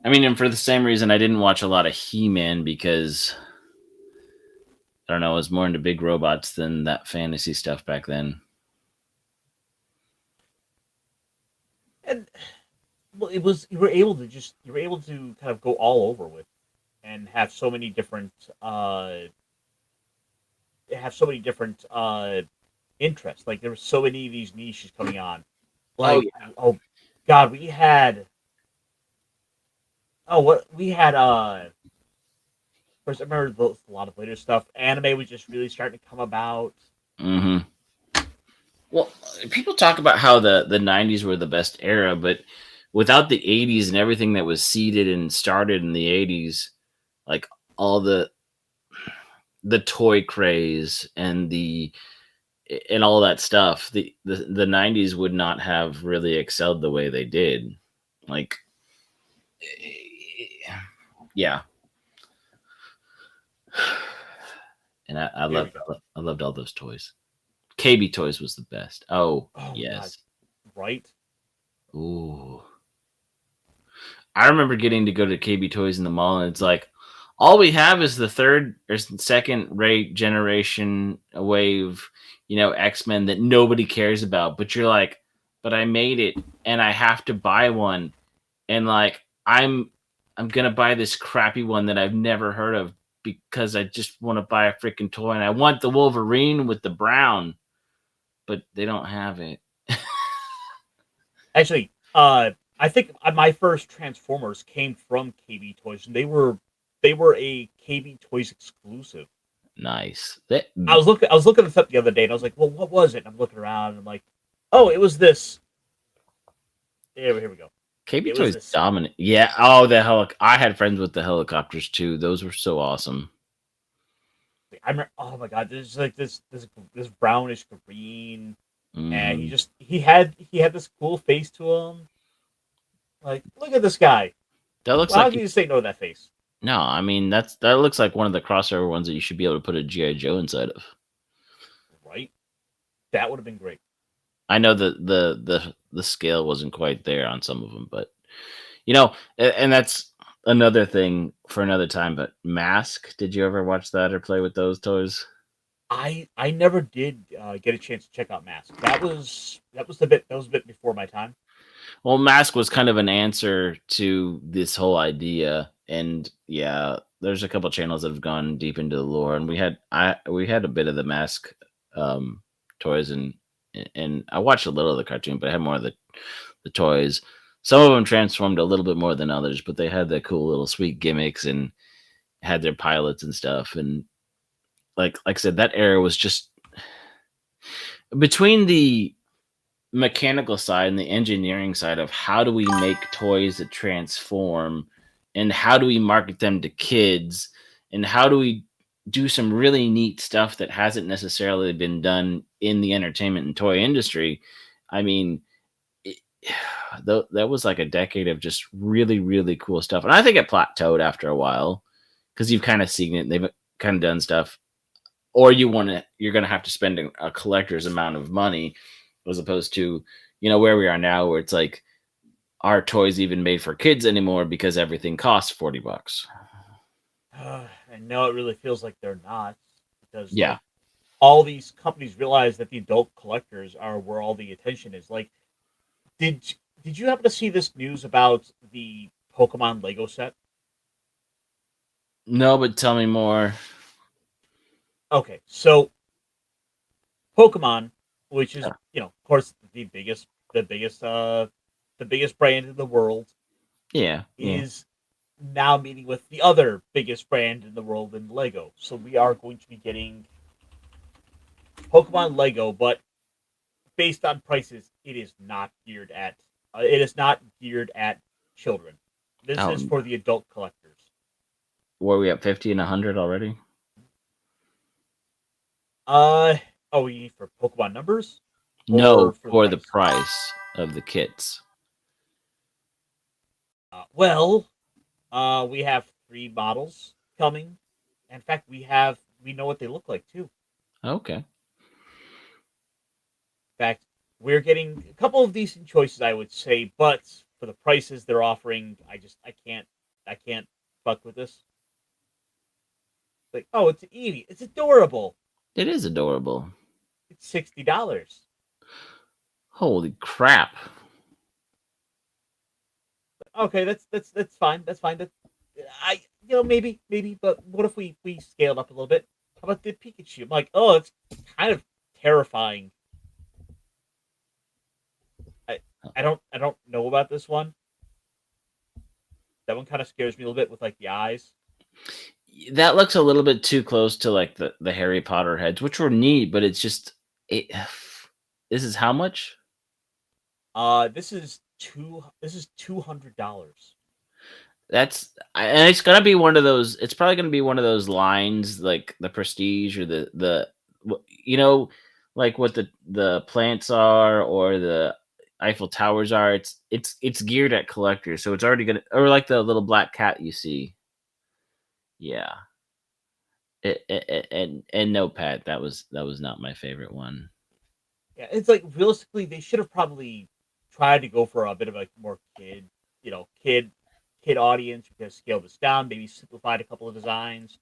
I mean, and for the same reason, I didn't watch a lot of He-Man because I don't know. I was more into big robots than that fantasy stuff back then. And well, it was you were able to kind of go all over with and have so many different interests. Like there were so many of these niches coming on. Oh Like oh god, we had what we had first I remember a lot of later stuff. Anime was just really starting to come about. yeah. Well, people talk about how the '90s were the best era, but without the '80s and everything that was seeded and started in the '80s, like all the toy craze and all that stuff, the '90s would not have really excelled the way they did. Like, yeah, and I There we loved go. I loved all those toys. KB Toys was the best. Oh Oh god, yes, right? ooh. I remember getting to go to KB Toys in the mall, and it's like all we have is the third or second rate generation wave, X Men that nobody cares about. But you're like, but I made it, and I have to buy one, and like I'm gonna buy this crappy one that I've never heard of because I just want to buy a freaking toy, and I want the Wolverine with the brown, but they don't have it. Actually, I think my first Transformers came from KB Toys, and they were a KB Toys exclusive. Nice. That I was looking this up the other day, and I was like, well, what was it? And I'm looking around, and I'm like, oh, it was this. Here we go. KB It was Toys this. dominant. Yeah. Oh, I had friends with the helicopters too. Those were so awesome. I remember. Oh my god, there's like this brownish green, and Hmm. he had this cool face to him. Like, look at this guy. That looks Well, how like can you say no to that face? no. I mean, that looks like one of the crossover ones that you should be able to put a GI Joe inside of. Right? That would have been great. I know that the scale wasn't quite there on some of them, but and that's another thing for another time. But Mask, did you ever watch that or play with those toys? I never did get a chance to check out Mask. That was a bit before my time. Well, Mask was kind of an answer to this whole idea, and yeah, there's a couple channels that have gone deep into the lore, and we had a bit of the Mask um, toys, and I watched a little of the cartoon, but I had more of the toys. Some of them transformed a little bit more than others, but they had the cool little sweet gimmicks and had their pilots and stuff, and like I said, that era was just between the mechanical side and the engineering side of how do we make toys that transform and how do we market them to kids and how do we do some really neat stuff that hasn't necessarily been done in the entertainment and toy industry. I mean, it, that was like a decade of just really really cool stuff, and I think it plateaued after a while because you've kind of seen it, they've kind of done stuff, or you're going to have to spend a collector's amount of money as opposed to where we are now where it's like our toys even made for kids anymore because everything costs $40. I know it really feels like they're not because Yeah. like all these companies realize that the adult collectors are where all the attention is. Like, did did you happen to see this news about the Pokemon Lego set? No, but tell me more. Okay, so Pokemon, which is Yeah. of course the biggest brand in the world, Yeah. Yeah. is now meeting with the other biggest brand in the world in Lego. So we are going to be getting Pokemon Lego, but based on prices, it is not geared at children. This is Oh, for the adult collectors. were we at 50 and 100 already? Uh oh, you need for Pokemon numbers or No, for the for the price? price of the kits. Well, we have three models coming. In fact, we know what they look like too. Okay. In fact, we're getting a couple of decent choices, I would say, but for the prices they're offering, I can't fuck with this. Like, oh, it's an Eevee. It's adorable. It is adorable. It's $60. Holy crap! Okay, that's fine. That's fine. Maybe, but what if we scaled up a little bit? How about the Pikachu? I'm like, oh, it's kind of terrifying. I don't know about this one. That one kind of scares me a little bit with like the eyes. That looks a little bit too close to like the Harry Potter heads, which were neat, but it's just it. This is how much? This is $200. And it's gonna be one of those. It's probably gonna be one of those lines like the Prestige or you know, like what the plants are or the Eiffel Towers are. It's geared at collectors, so it's already gonna or like the little black cat you see. Yeah, and no pet. That was not my favorite one. Yeah, it's like realistically, they should have probably tried to go for a bit of a more you know, kid audience. Because scale this down, maybe simplified a couple of designs.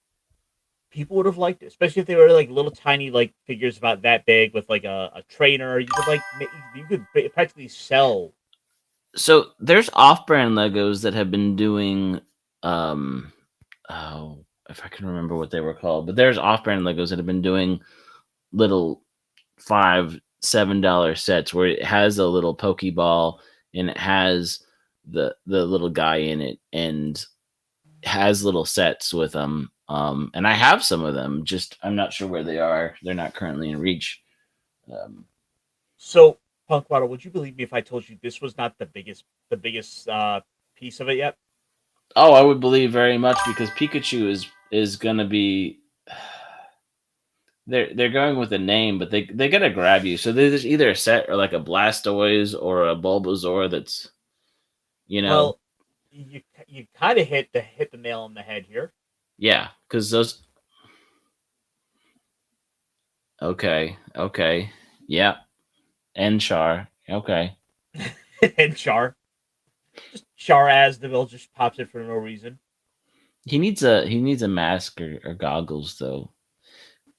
People would have liked it, especially if they were like little tiny like figures about that big with like a trainer. You could practically sell. So there's off-brand Legos that have been doing um oh, if I can remember what they were called, but there's off-brand Legos that have been doing little $5, $7 sets where it has a little Pokeball and it has the little guy in it and has little sets with them. And I have some of them. Just I'm not sure where they are. They're not currently in reach. Um, So, Punkwaddle, would you believe me if I told you this was not the biggest piece of it yet? oh, I would believe very much because Pikachu is gonna be. They're going with a name, but they gotta grab you. So there's either a set or like a Blastoise or a Bulbasaur that's you know Well, you kind of hit the nail on the head here. yeah because those okay yeah and Char okay And Char as the bill just pops in for no reason. he needs a mask or goggles though.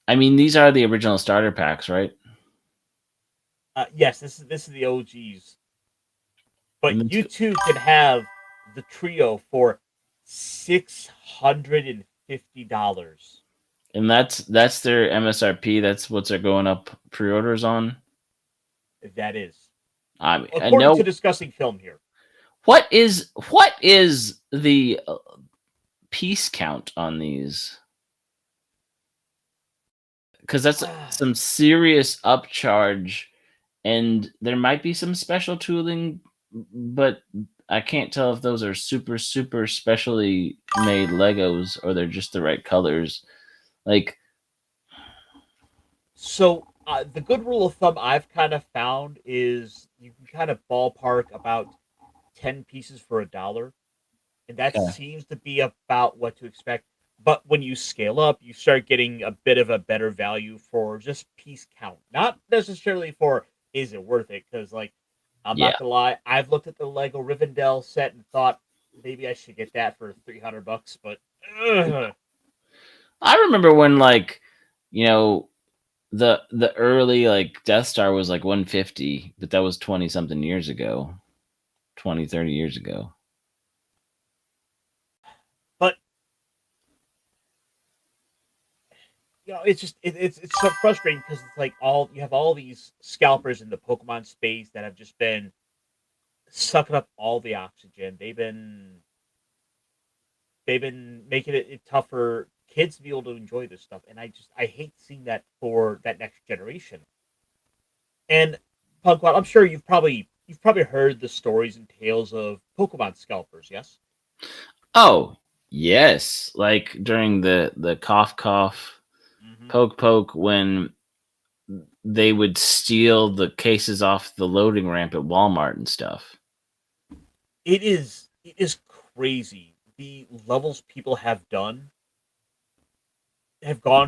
I mean these are the original starter packs, right? Yes, this is the OGs, And but that's, you two can have the trio for $650. and that's their MSRP. That's what they're going up pre-orders on. That is I mean, I according to know discussing film here. what is the piece count on these because that's some serious upcharge and there might be some special tooling but I can't tell if those are super specially made Legos or they're just the right colors like So the good rule of thumb I've kind of found is you can kind of ballpark about 10 pieces for $1, and that yeah seems to be about what to expect. But when you scale up, you start getting a bit of a better value for just piece count, not necessarily for is it worth it? Because like I'm yeah not gonna lie, I've looked at the Lego Rivendell set and thought maybe I should get that for $300, but ugh, I remember when like you know the early like Death Star was like 150 but that was 20 something years ago 20, 30 years ago. but it's just it's so frustrating because it's like all you have all these scalpers in the Pokemon space that have just been sucking up all the oxygen. They've been making it tough for kids to be able to enjoy this stuff, and I hate seeing that for that next generation. And Punkwell, I'm sure you've probably heard the stories and tales of Pokemon scalpers, yes? Oh, yes. Like during the cough Hmm. poke poke when they would steal the cases off the loading ramp at Walmart and stuff. It is crazy the levels people have gone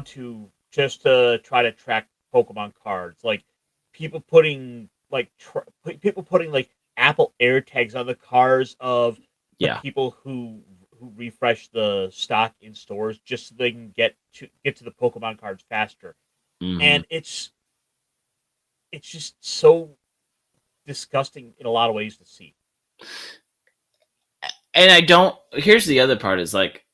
to just to try to track Pokemon cards. Like people putting like Apple AirTags on the cars of the Yeah. people who who refresh the stock in stores just so they can get to the Pokemon cards faster. Mhm. And it's just so disgusting in a lot of ways to see. And I don't. Here's the other part: is like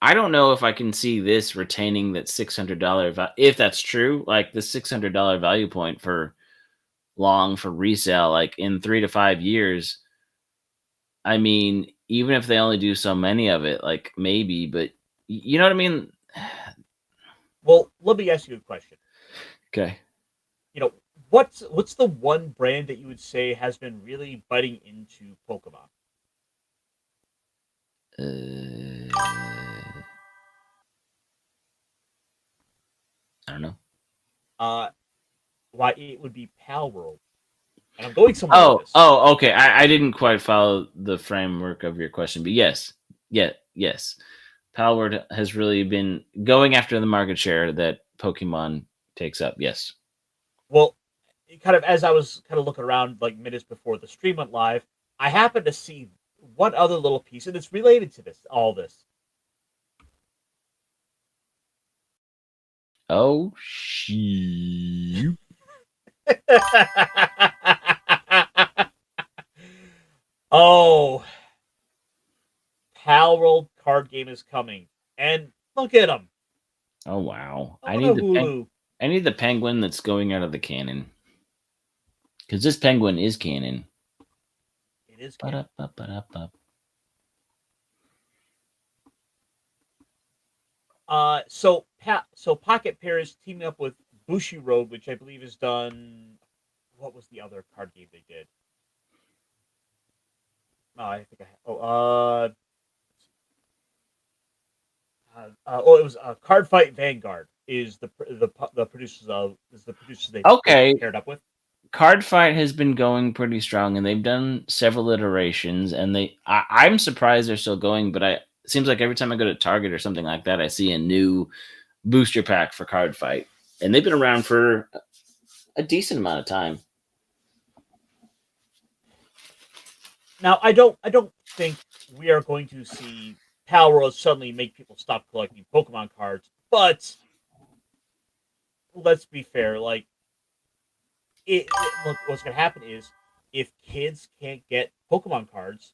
I don't know if I can see this retaining that $600 if that's true. Like the $600 value point for long for resale, like in 3 to 5 years. I mean, even if they only do so many of it, like maybe, but you know what I mean? Well, let me ask you a question. Okay. You know, what's the one brand that you would say has been really biting into Pokemon? I don't know. Why it would be Pal World. And I'm going somewhere with this. Okay. I didn't quite follow the framework of your question, but yes, yes. Palward has really been going after the market share that Pokemon takes up. Yes. Well, kind of as I was kind of looking around like minutes before the stream went live, I happened to see one other little piece, and it's related to all this. Oh, shoot. Oh, Pal World card game is coming, and look at them. Oh, wow. On a Hulu. I need the penguin that's going out of the cannon. Because this penguin is canon. It is canon. So Pocket Pair is teaming up with Bushi Road, which I believe has done. What was the other card game they did? Oh, I think it was Card Fight Vanguard is the producers they Okay. paired up with. Card Fight has been going pretty strong, and they've done several iterations. And I'm surprised they're still going. But it seems like every time I go to Target or something like that, I see a new booster pack for Card Fight, and they've been around for a decent amount of time. Now, I don't think we are going to see Pal World suddenly make people stop collecting Pokemon cards, but let's be fair. Like, look, what's going to happen is if kids can't get Pokemon cards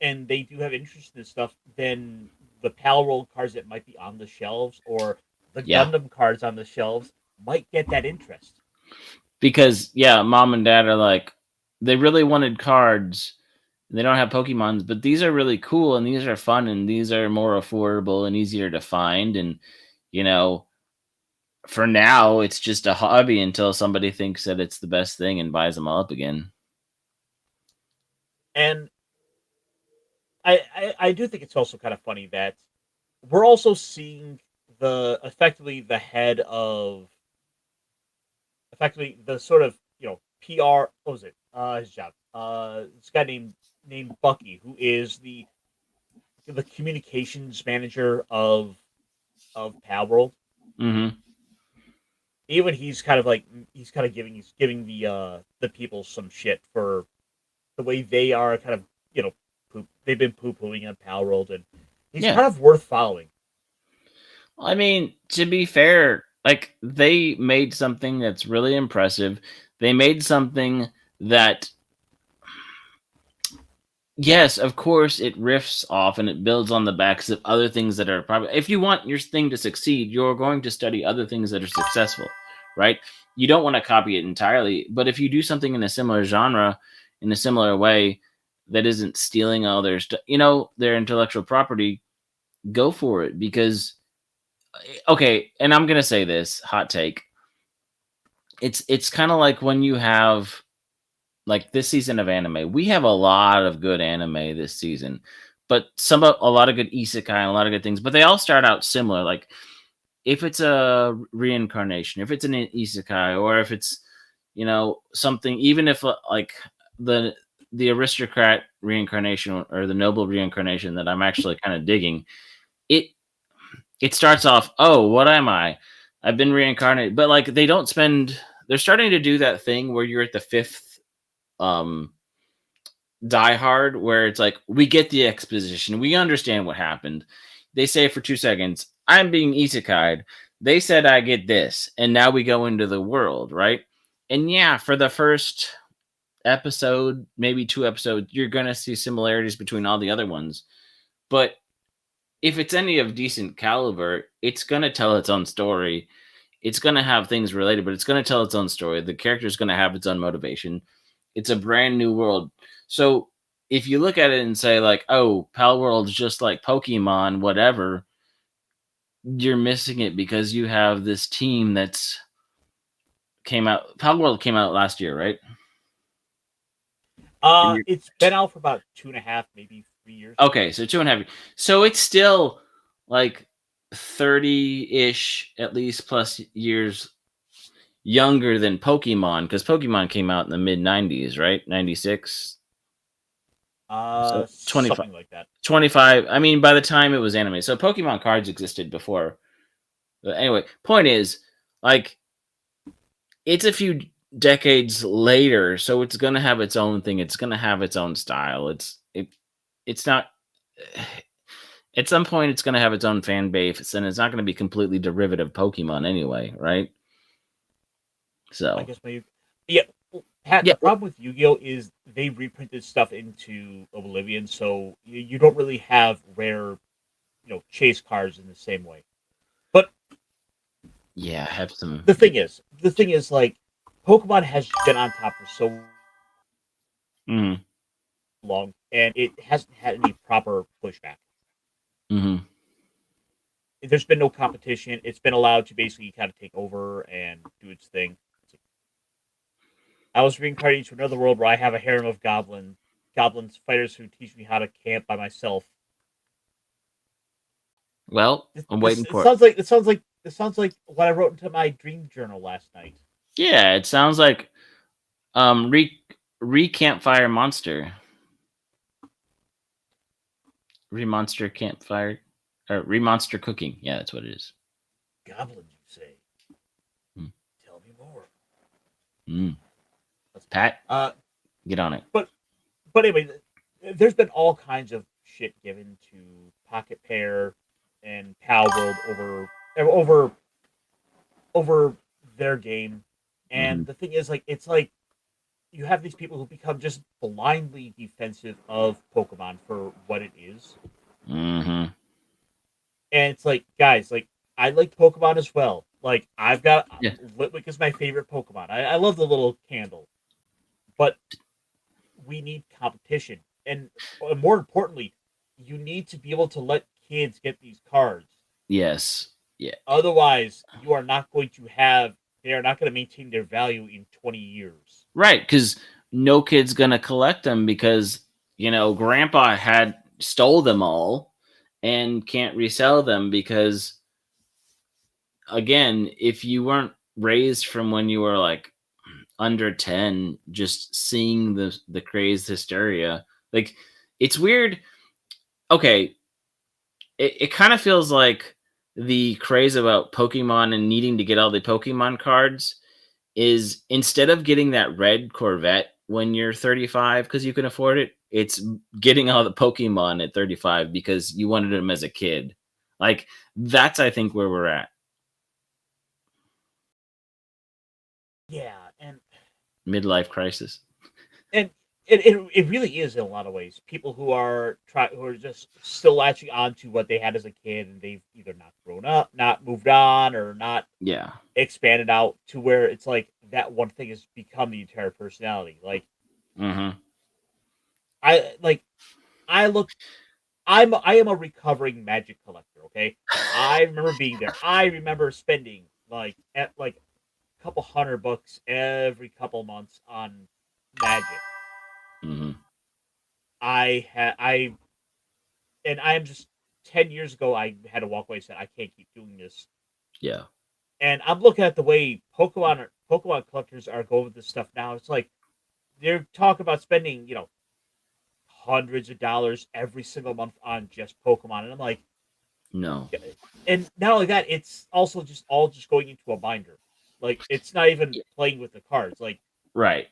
and they do have interest in this stuff, then the Pal World cards that might be on the shelves or the Gundam cards on the shelves might get that interest. Because mom and dad are like, they really wanted cards. They don't have Pokemons, but these are really cool and these are fun and these are more affordable and easier to find. And for now, it's just a hobby until somebody thinks that it's the best thing and buys them all up again. And I do think it's also kind of funny that we're also seeing effectively the sort of PR. What was it? His job. This guy named Bucky, who is the communications manager of Pal World. Mm-hmm. Even he's kind of giving the people some shit for the way they are kind of they've been poo-pooing on Pal World, and he's kind of worth following. I mean, to be fair, like they made something that's really impressive. They made something that, yes, of course, it riffs off and it builds on the backs of other things that are probably. If you want your thing to succeed, you're going to study other things that are successful, right? You don't want to copy it entirely, but if you do something in a similar genre, in a similar way, that isn't stealing all their their intellectual property, go for it. Because, okay, and I'm gonna say this hot take. It's kind of like when you have like this season of anime. We have a lot of good anime this season, but a lot of good isekai and a lot of good things. But they all start out similar. Like if it's a reincarnation, if it's an isekai, or if it's something, even if like the aristocrat reincarnation or the noble reincarnation that I'm actually kind of digging, it starts off, oh, what am I? I've been reincarnated. But like they're starting to do that thing where you're at the fifth Die Hard, where it's like we get the exposition, we understand what happened. They say for 2 seconds, "I'm being isekai'd." They said I get this, and now we go into the world, right? And yeah, for the first episode, maybe 2 episodes, you're gonna see similarities between all the other ones. But if it's any of decent caliber, it's gonna tell its own story. It's gonna have things related, but it's gonna tell its own story. The character's gonna have its own motivation. It's a brand new world. So if you look at it and say like, "Oh, Pal World's just like Pokemon, whatever," you're missing it because you have this team that's came out. Pal World came out last year, right? And you're It's been out for about 2.5, maybe 3 years. okay, so 2.5 years. So it's still like 30-ish, at least plus years younger than Pokemon, because Pokemon came out in the mid 90s, right? 96. So 25. Something like that. 25. I mean, by the time it was anime. So Pokemon cards existed before. But anyway, point is, like, it's a few decades later, so it's gonna have its own thing. It's gonna have its own style. It's not at some point it's gonna have its own fan base, and it's not gonna be completely derivative Pokemon anyway, right? I So guess maybe. Yeah, well, Pat. yeah, The problem with Yu-Gi-Oh is they reprinted stuff into Oblivion, so you don't really have rare, chase cards in the same way. But yeah, have some the thing is, like, Pokemon has been on top for so mm, long, and it hasn't had any proper pushback. mm-hmm. There's been no competition. It's been allowed to basically kind of take over and do its thing. I was reincarnated into another world where I have a harem of goblins fighters who teach me how to camp by myself. Well, This, I'm this waiting it for it. sounds like what I wrote into my dream journal last night. Yeah, it sounds like re campfire monster. Re monster campfire or re monster cooking. Yeah, that's what it is. Goblins, you say? Mm. Tell me more. Mm. Let's Pat, uh, get on it. but anyway, there's been all kinds of shit given to Pocket Pair and Pal World over their game, Mm-hmm. and the thing is, like, it's like you have these people who become just blindly defensive of Pokemon for what it is. Mm-hmm. And it's like, guys, like, I like Pokemon as well. Like, I've got Yeah. Litwick is my favorite Pokemon. I love the little candle, but we need competition, and more importantly, you need to be able to let kids get these cards. Yes. Yeah. Otherwise, you are not going to have. They are not going to maintain their value in 20 years. Right, because no kid's gonna collect them because Grandpa had stole them all and can't resell them because again, if you weren't raised from when you were like under 10, just seeing the crazed hysteria, like it's weird. Okay, it kind of feels like the craze about Pokemon and needing to get all the Pokemon cards is instead of getting that red Corvette when you're 35 because you can afford it, it's getting all the Pokemon at 35 because you wanted them as a kid. Like that's I think where we're at. Yeah, and Midlife crisis. and it really is in a lot of ways. People who are just still latching on to what they had as a kid, and they've either not grown up, not moved on, or not Yeah. expanded out to where it's like that one thing has become the entire personality. Like, Mm-hmm. I like I look I am a recovering Magic collector, okay? I remember being there. I remember spending like a couple $100 every couple months on Magic. Mm-hmm. I and I am just 10 years ago I had to walk away and said I can't keep doing this. Yeah. And I'm looking at the way Pokemon collectors are going with this stuff now. It's like they're talking about spending, hundreds of dollars every single month on just Pokemon. And I'm like, No. yeah. And not only that, it's also just going into a binder. Like, it's not even Yeah. playing with the cards. Like, Right.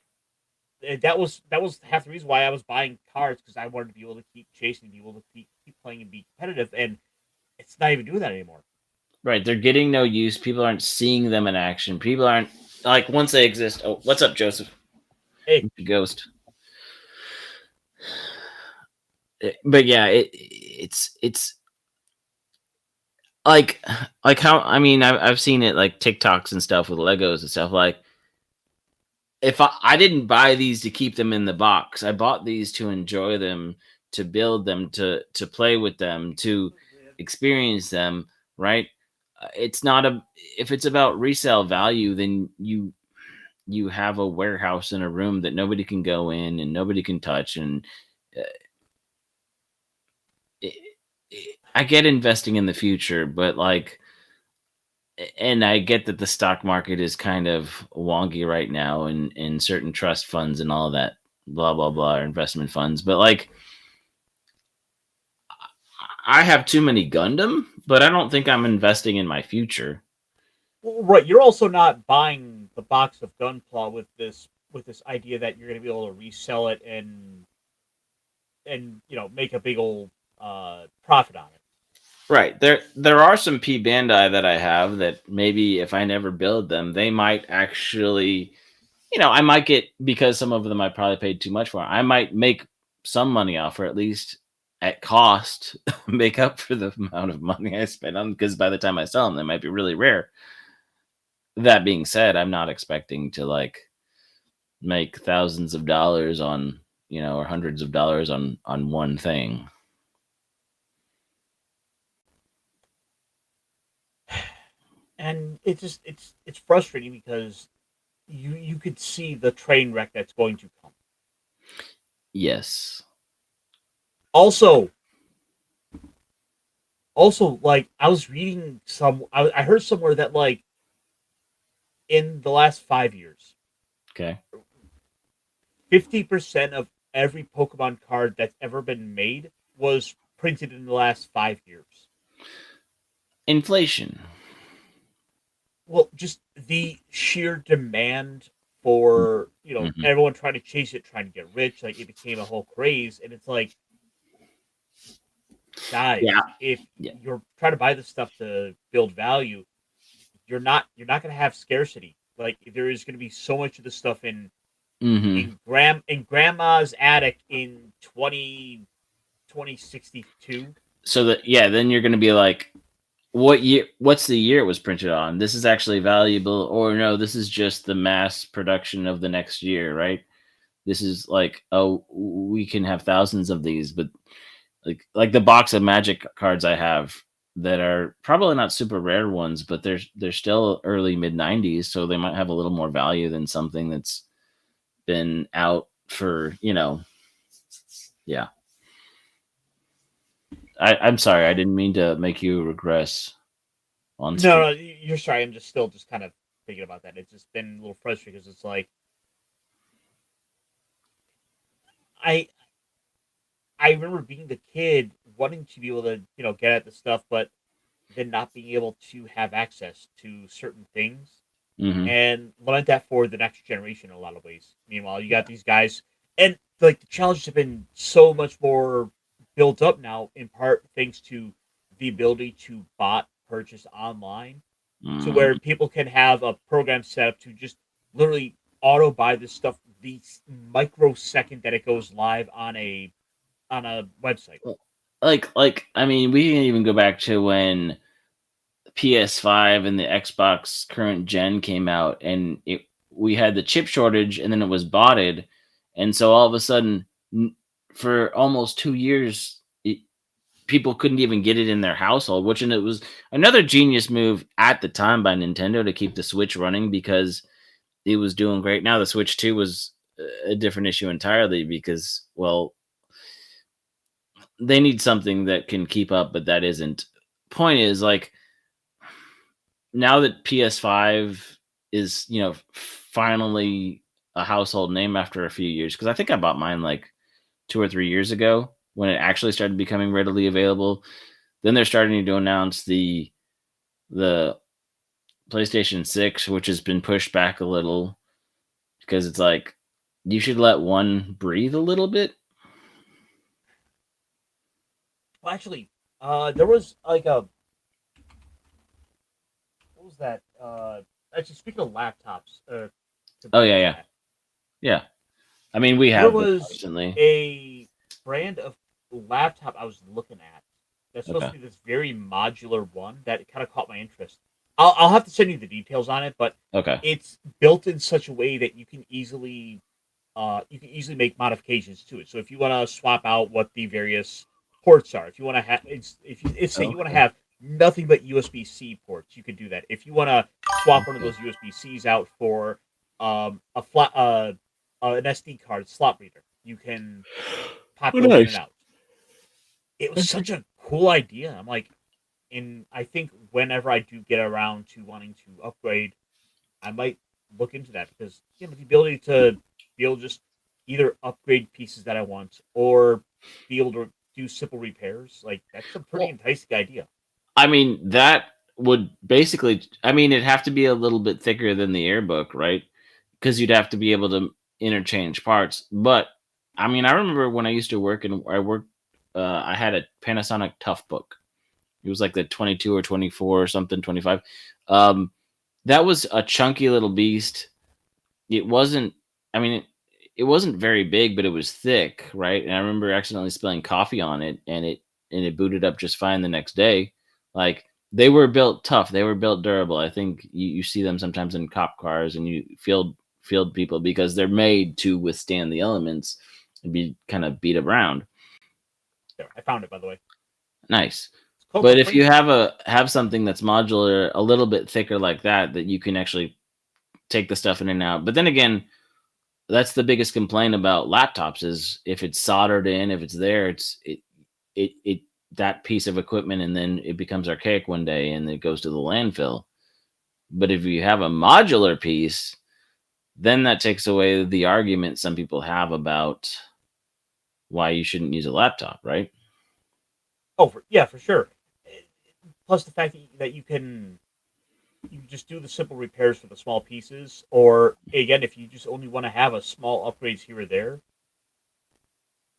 that was half the reason why I was buying cards, because I wanted to be able to keep chasing, be able to keep playing and be competitive, and it's not even doing that anymore. Right. They're getting no use. People aren't seeing them in action. People aren't like once they exist. Oh, what's up, Joseph? Hey, Ghost. But yeah, it's like how I mean I've seen it like TikToks and stuff with Legos and stuff like if I didn't buy these to keep them in the box. I bought these to enjoy them, to build them, to play with them, to experience them, right? It's not a if it's about resale value, then you have a warehouse in a room that nobody can go in and nobody can touch and uh, it, I get investing in the future, but like and I get that the stock market is kind of wonky right now and in certain trust funds and all that blah blah blah investment funds, but like I have too many Gundam, but I don't think I'm investing in my future. well, right, you're also not buying the box of Gunpla with this idea that you're going to be able to resell it and make a big old profit on it. Right. There are some P Bandai that I have that maybe if I never build them, they might actually, I might get because some of them I probably paid too much for. I might make some money off or at least at cost make up for the amount of money I spent on them because by the time I sell them, they might be really rare. That being said, I'm not expecting to like make thousands of dollars on, or hundreds of dollars on one thing. And it's frustrating because you could see the train wreck that's going to come. Yes. Also, like I was reading I heard somewhere that like in the last 5 years, Okay. 50% of every Pokemon card that's ever been made was printed in the last 5 years. Inflation. Well, just the sheer demand for Mhm. everyone trying to chase it, trying to get rich, like it became a whole craze, and it's like, Yeah. guys, if Yeah. you're trying to buy this stuff to build value, you're not going to have scarcity. Like there is going to be so much of this stuff Hmm. in grandma's attic in 2062. So that then you're going to be like, what year? What's the year it was printed on? This is actually valuable, or no? This is just the mass production of the next year, right? This is like, oh, we can have thousands of these, but like the box of Magic cards I have that are probably not super rare ones, but they're still early mid '90s, so they might have a little more value than something that's been out for yeah. I'm sorry, I didn't mean to make you regress on No, stream. no, you're sorry. I'm just still just kind of thinking about that. It's just been a little frustrating because it's like I I remember being the kid wanting to be able to get at the stuff, but then not being able to have access to certain things, Hmm. and learned that for the next generation in a lot of ways. Meanwhile, you got these guys, and like the challenges have been so much more built up now, in part thanks to the ability to bot purchase online, to where Hmm. people can have a program set up to just literally auto buy this stuff the microsecond that it goes live on a website. Like I mean, we can even go back to when PS5 and the Xbox current gen came out, and we had the chip shortage, and then it was botted, and so all of a sudden, for almost 2 years, people couldn't even get it in their household. Which and it was another genius move at the time by Nintendo to keep the Switch running because it was doing great. Now the Switch 2 was a different issue entirely because well, they need something that can keep up, but that isn't. Point is like now that PS5 is, finally a household name after a few years, because I think I bought mine like 2 or 3 years ago when it actually started becoming readily available. Then they're starting to announce the PlayStation 6, which has been pushed back a little because it's like you should let one breathe a little bit. Well, actually, there was like a what was that? Actually, speaking of laptops, to Oh bring yeah, this yeah, back, yeah. I mean, we there have them was constantly. a brand of laptop I was looking at that's supposed Okay. to be this very modular one that kind of caught my interest. I'll have to send you the details on it, but Okay. it's built in such a way that you can easily make modifications to it. So if you want to swap out what the various ports are, if you want to have, if you say you want to Okay. have nothing but USB C ports, you can do that. If you want to swap one of those USB Cs out for a flat an SD card slot reader, you can pop Oh, those in and nice. out. It was such a cool idea. I'm like, and I think whenever I do get around to wanting to upgrade, I might look into that because the ability to be able to just either upgrade pieces that I want or be able to do simple repairs, like that's a pretty Well, enticing idea. I mean, that would basically, I mean, it'd have to be a little bit thicker than the airbook, right? Because you'd have to be able to interchange parts. But I mean, I remember when I used to work and I had a Panasonic Toughbook. It was like the 22 or 24 or something, 25. Um, that was a chunky little beast. It wasn't, I mean, it wasn't very big, but it was thick, right? And I remember accidentally spilling coffee on it, and it booted up just fine the next day. Like, they were built tough, they were built durable. I think you see them sometimes in cop cars, and you field people because they're made to withstand the elements and be kind of beat around. There, I found it by the way. Nice. It's called the But if you Frame. have something that's modular, a little bit thicker like that you can actually take the stuff in and out. But then again, that's the biggest complaint about laptops is if it's soldered in, if it's there, it that piece of equipment, and then it becomes archaic one day and it goes to the landfill. But if you have a modular piece, then that takes away the argument some people have about why you shouldn't use a laptop, right? Oh, yeah, for sure. Plus the fact that you can just do the simple repairs for the small pieces, or again, if you just only want to have a small upgrades here or there,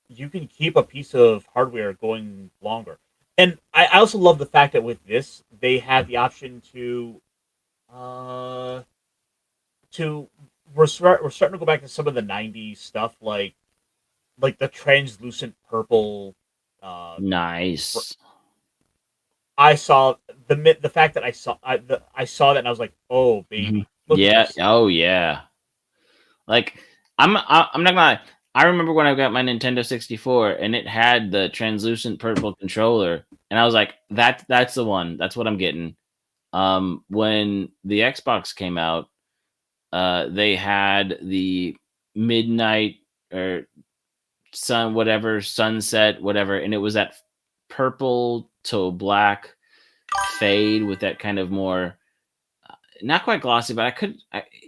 you can keep a piece of hardware going longer. And I also love the fact that with this, they have the option uh to we're starting to go back to some of the '90s stuff, like the translucent purple. Uh, fr- Nice. I saw the fact that I saw that and I was like, oh Mhm. baby, look at Yeah. this. Oh yeah. Like I'm not gonna lie. I remember when I got my Nintendo 64 and it had the translucent purple controller, and I was like, that's the one. That's what I'm getting. When the Xbox came out, they had the midnight or sunset, whatever, and it was that purple to black fade with that kind of more not quite glossy, but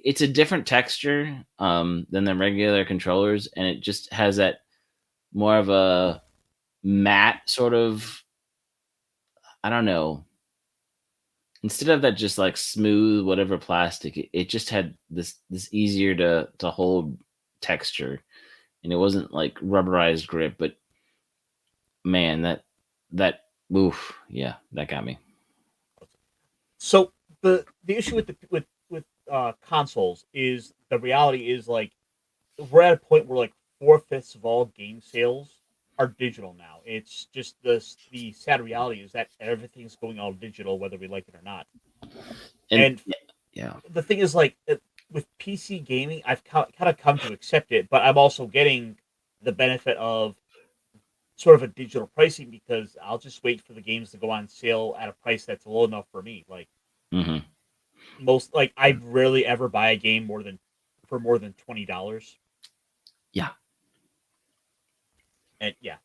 it's a different texture than the regular controllers, and it just has that more of a matte sort of, I don't know. Instead of that just like smooth whatever plastic, it just had this easier to hold texture, and it wasn't like rubberized grip. But man, that oof, yeah, that got me. So the issue with consoles is the reality is like we're at a point where like four-fifths of all game sales are digital now. It's just the sad reality is that everything's going all digital, whether we like it or not. And And yeah, the thing is, like with PC gaming, I've kind of come to accept it, but I'm also getting the benefit of sort of a digital pricing because I'll just wait for the games to go on sale at a price that's low enough for me. Like hmm, I rarely ever buy a game more than $20. yeah. And yeah,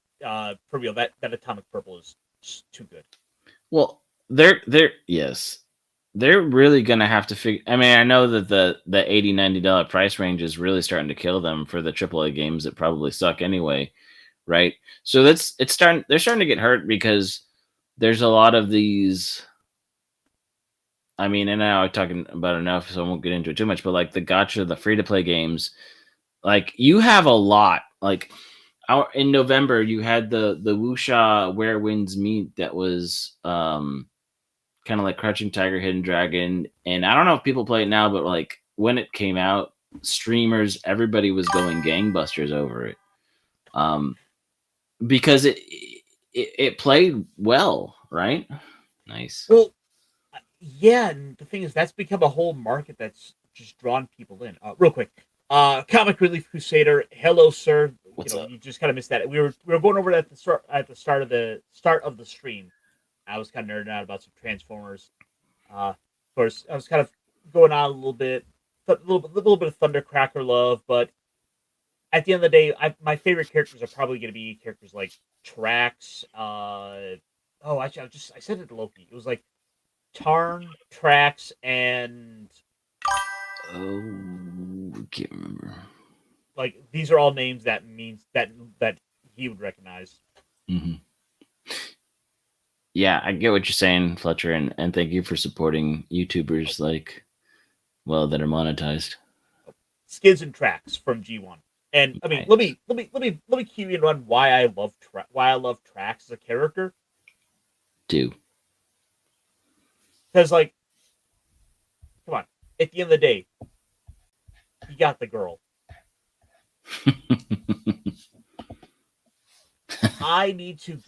for real, that Atomic Purple is just too good. Well, they're yes, they're really gonna have to figure. I mean, I know that the 80 $90 price range is really starting to kill them for the AAA games that probably suck anyway, right? So it's starting. They're starting to get hurt because there's a lot of these. I mean, and now I'm talking about enough, so I won't get into it too much. But like the gotcha, the free to play games, Like you have a lot. Like in November, you had the Wuxia Where Winds Meet that was kind of like Crouching Tiger, Hidden Dragon, and I don't know if people play it now, but like when it came out, streamers, everybody was going gangbusters over it, because it played well, right? Nice. Well, yeah, and the thing is, that's become a whole market that's just drawn people in. Real quick, Comic Relief Crusader, hello, sir. What's You know, up? you just kind of missed that. We were going over it at the start of the stream. I was kind of nerding out about some Transformers. Of course, I was kind of going on a little bit, little bit of Thundercracker love, but at the end of the day, my favorite characters are probably going to be characters like Trax. Actually, I said it to Loki. It was like Tarn, Trax, and Oh, I can't remember. like these are all names that means that he would recognize. Mm-hmm. Yeah, I get what you're saying, Fletcher, and thank you for supporting YouTubers like, well, that are monetized. Skids and Trax from G1. And I mean, Nice. let me cue you in on why I love Trax as a character. Do. Because like, come on, at the end of the day, he got the girl. I need to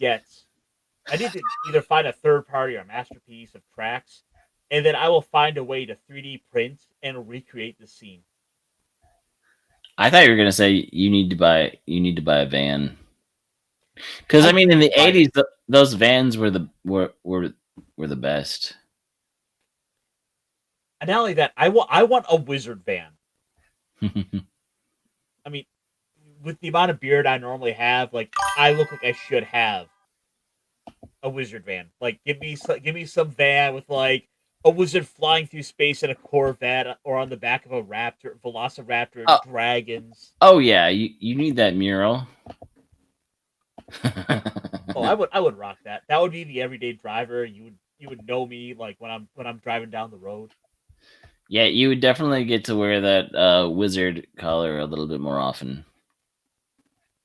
either find a third party or a masterpiece of Trax, and then I will find a way to 3D print and recreate the scene. I thought you were gonna say you need to buy a van. Because I mean, in the buy '80s, those vans were the best. And not only that, I want a wizard van. I mean, with the amount of beard I normally have, like I look like I should have a wizard van. Like give me some van with like a wizard flying through space in a Corvette or on the back of a Velociraptor, Oh. dragons. Oh yeah, you need that mural. Oh, I would rock that. That would be the everyday driver. You would know me like when I'm driving down the road. Yeah, you would definitely get to wear that wizard collar a little bit more often.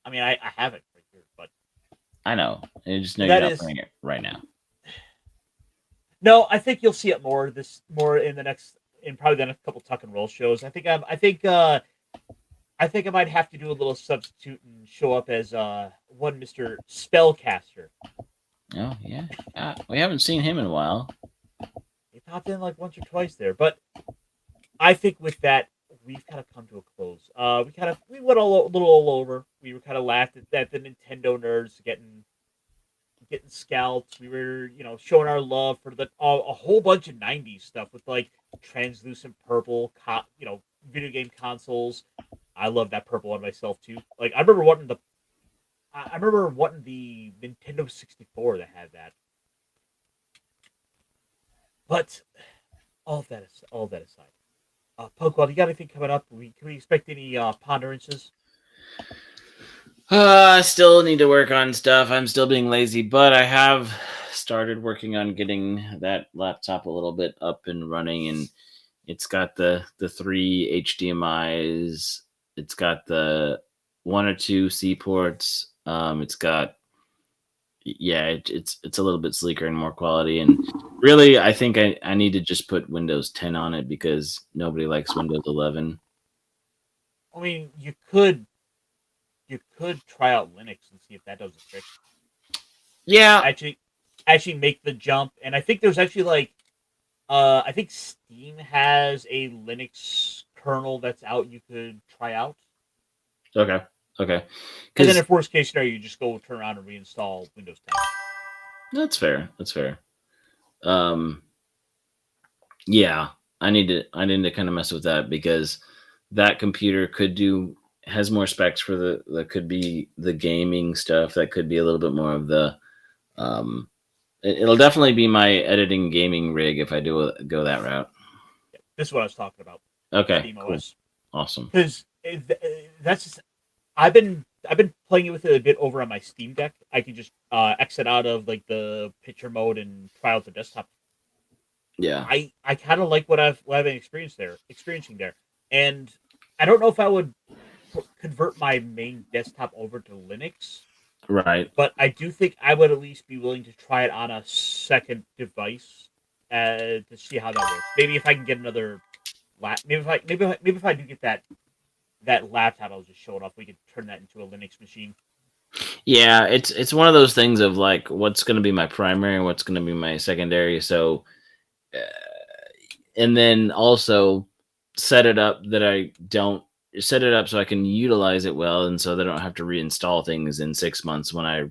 I mean, I have it right here, but I know. I just know that you're not is wearing it right now. no. I think you'll see it more in probably the next couple tuck and roll shows. I think I might have to do a little substitute and show up as one Mr. Spellcaster. Oh yeah, we haven't seen him in a while. He popped in like once or twice there, but I think with that we've kind of come to a close. We went a little all over. We were kind of laughed at the Nintendo nerds getting scalped. We were showing our love for a whole bunch of '90s stuff with like translucent purple, video game consoles. I love that purple one myself too. Like I remember wanting the Nintendo 64 that had that. But all that aside, Punkwaddle, you got anything coming up? Can we expect any ponderances? I still need to work on stuff. I'm still being lazy, but I have started working on getting that laptop a little bit up and running, and it's got the 3 HDMIs. It's got the 1 or 2 C ports. It's got it's a little bit sleeker and more quality. And really, I think I need to just put Windows 10 on it because nobody likes Windows 11. I mean, you could try out Linux and see if that does the trick. Yeah, Actually make the jump. And I think there's actually like I think Steam has a Linux kernel that's out you could try out. Okay. And then if worst case scenario, you just go turn around and reinstall Windows 10. That's fair. Yeah, I need to kind of mess with that because that computer has more specs for that could be the gaming stuff. That could be a little bit more of the it'll definitely be my editing gaming rig if I go that route. Yeah, this is what I was talking about. Okay, cool. Awesome. Because that's just, I've been playing it with it a bit over on my Steam Deck. I can just exit out of like the picture mode and try out the desktop. Yeah, I kind of like what I've been experiencing there, and I don't know if I would convert my main desktop over to Linux. Right. But I do think I would at least be willing to try it on a second device to see how that works. Maybe if I can get another maybe if I do get that laptop I was just showing off, we could turn that into a Linux machine. Yeah, it's one of those things of like what's going to be my primary and what's going to be my secondary. So, uh, and then also set it up that I don't set it up so I can utilize it well, and so they don't have to reinstall things in 6 months when I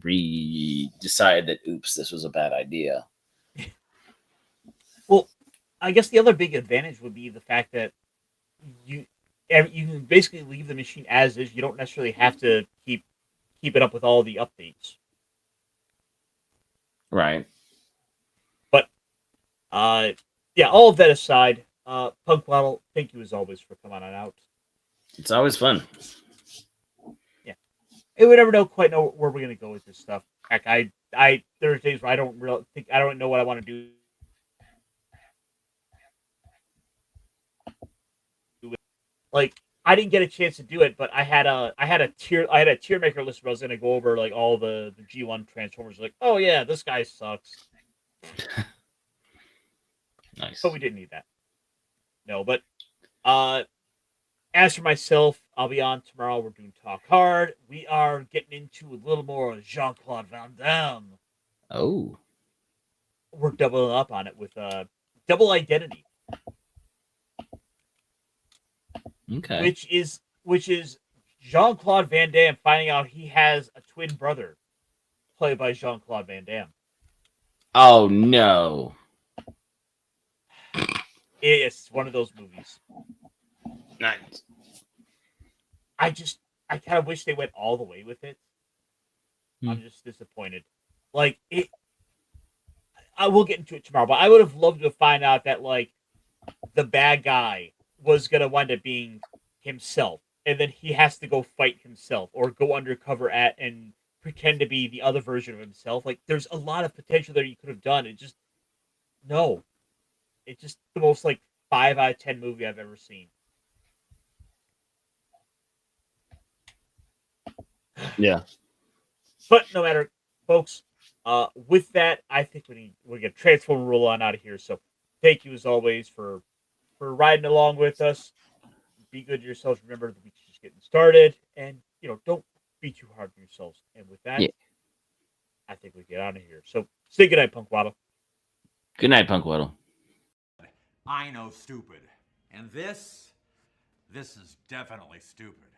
decide that oops, this was a bad idea. Well, I guess the other big advantage would be the fact that you you can basically leave the machine as is. You don't necessarily have to keep it up with all the updates. Right. But yeah, all of that aside, Punkwaddle, thank you as always for coming on out. It's always fun. Yeah, and we never quite know where we're gonna go with this stuff. Heck, there's days where I don't know what I want to do. Like I didn't get a chance to do it, but I had a tier maker list where I was gonna go over like all the G1 Transformers. Like, oh yeah, this guy sucks. Nice. But we didn't need that. No, but as for myself, I'll be on tomorrow. We're doing Talk Hard. We are getting into a little more Jean-Claude Van Damme. Oh. We're doubling up on it with Double Identity. Okay. Which is Jean-Claude Van Damme finding out he has a twin brother played by Jean-Claude Van Damme. Oh no. It's one of those movies. Nice. I kind of wish they went all the way with it. I'm just disappointed. Like it, I will get into it tomorrow, but I would have loved to find out that like the bad guy was gonna wind up being himself, and then he has to go fight himself or go undercover and pretend to be the other version of himself. Like there's a lot of potential there you could have done. It's just the most like 5 out of 10 movie I've ever seen. Yeah. But no matter, folks. With that, I think we're gonna transform and roll on out of here. So thank you as always for riding along with us. Be good to yourselves. Remember the week's just getting started, and don't be too hard on yourselves. And with that, I think we get out of here. So say good night, Punkwaddle. Good night, Punkwaddle. I know stupid. And this is definitely stupid.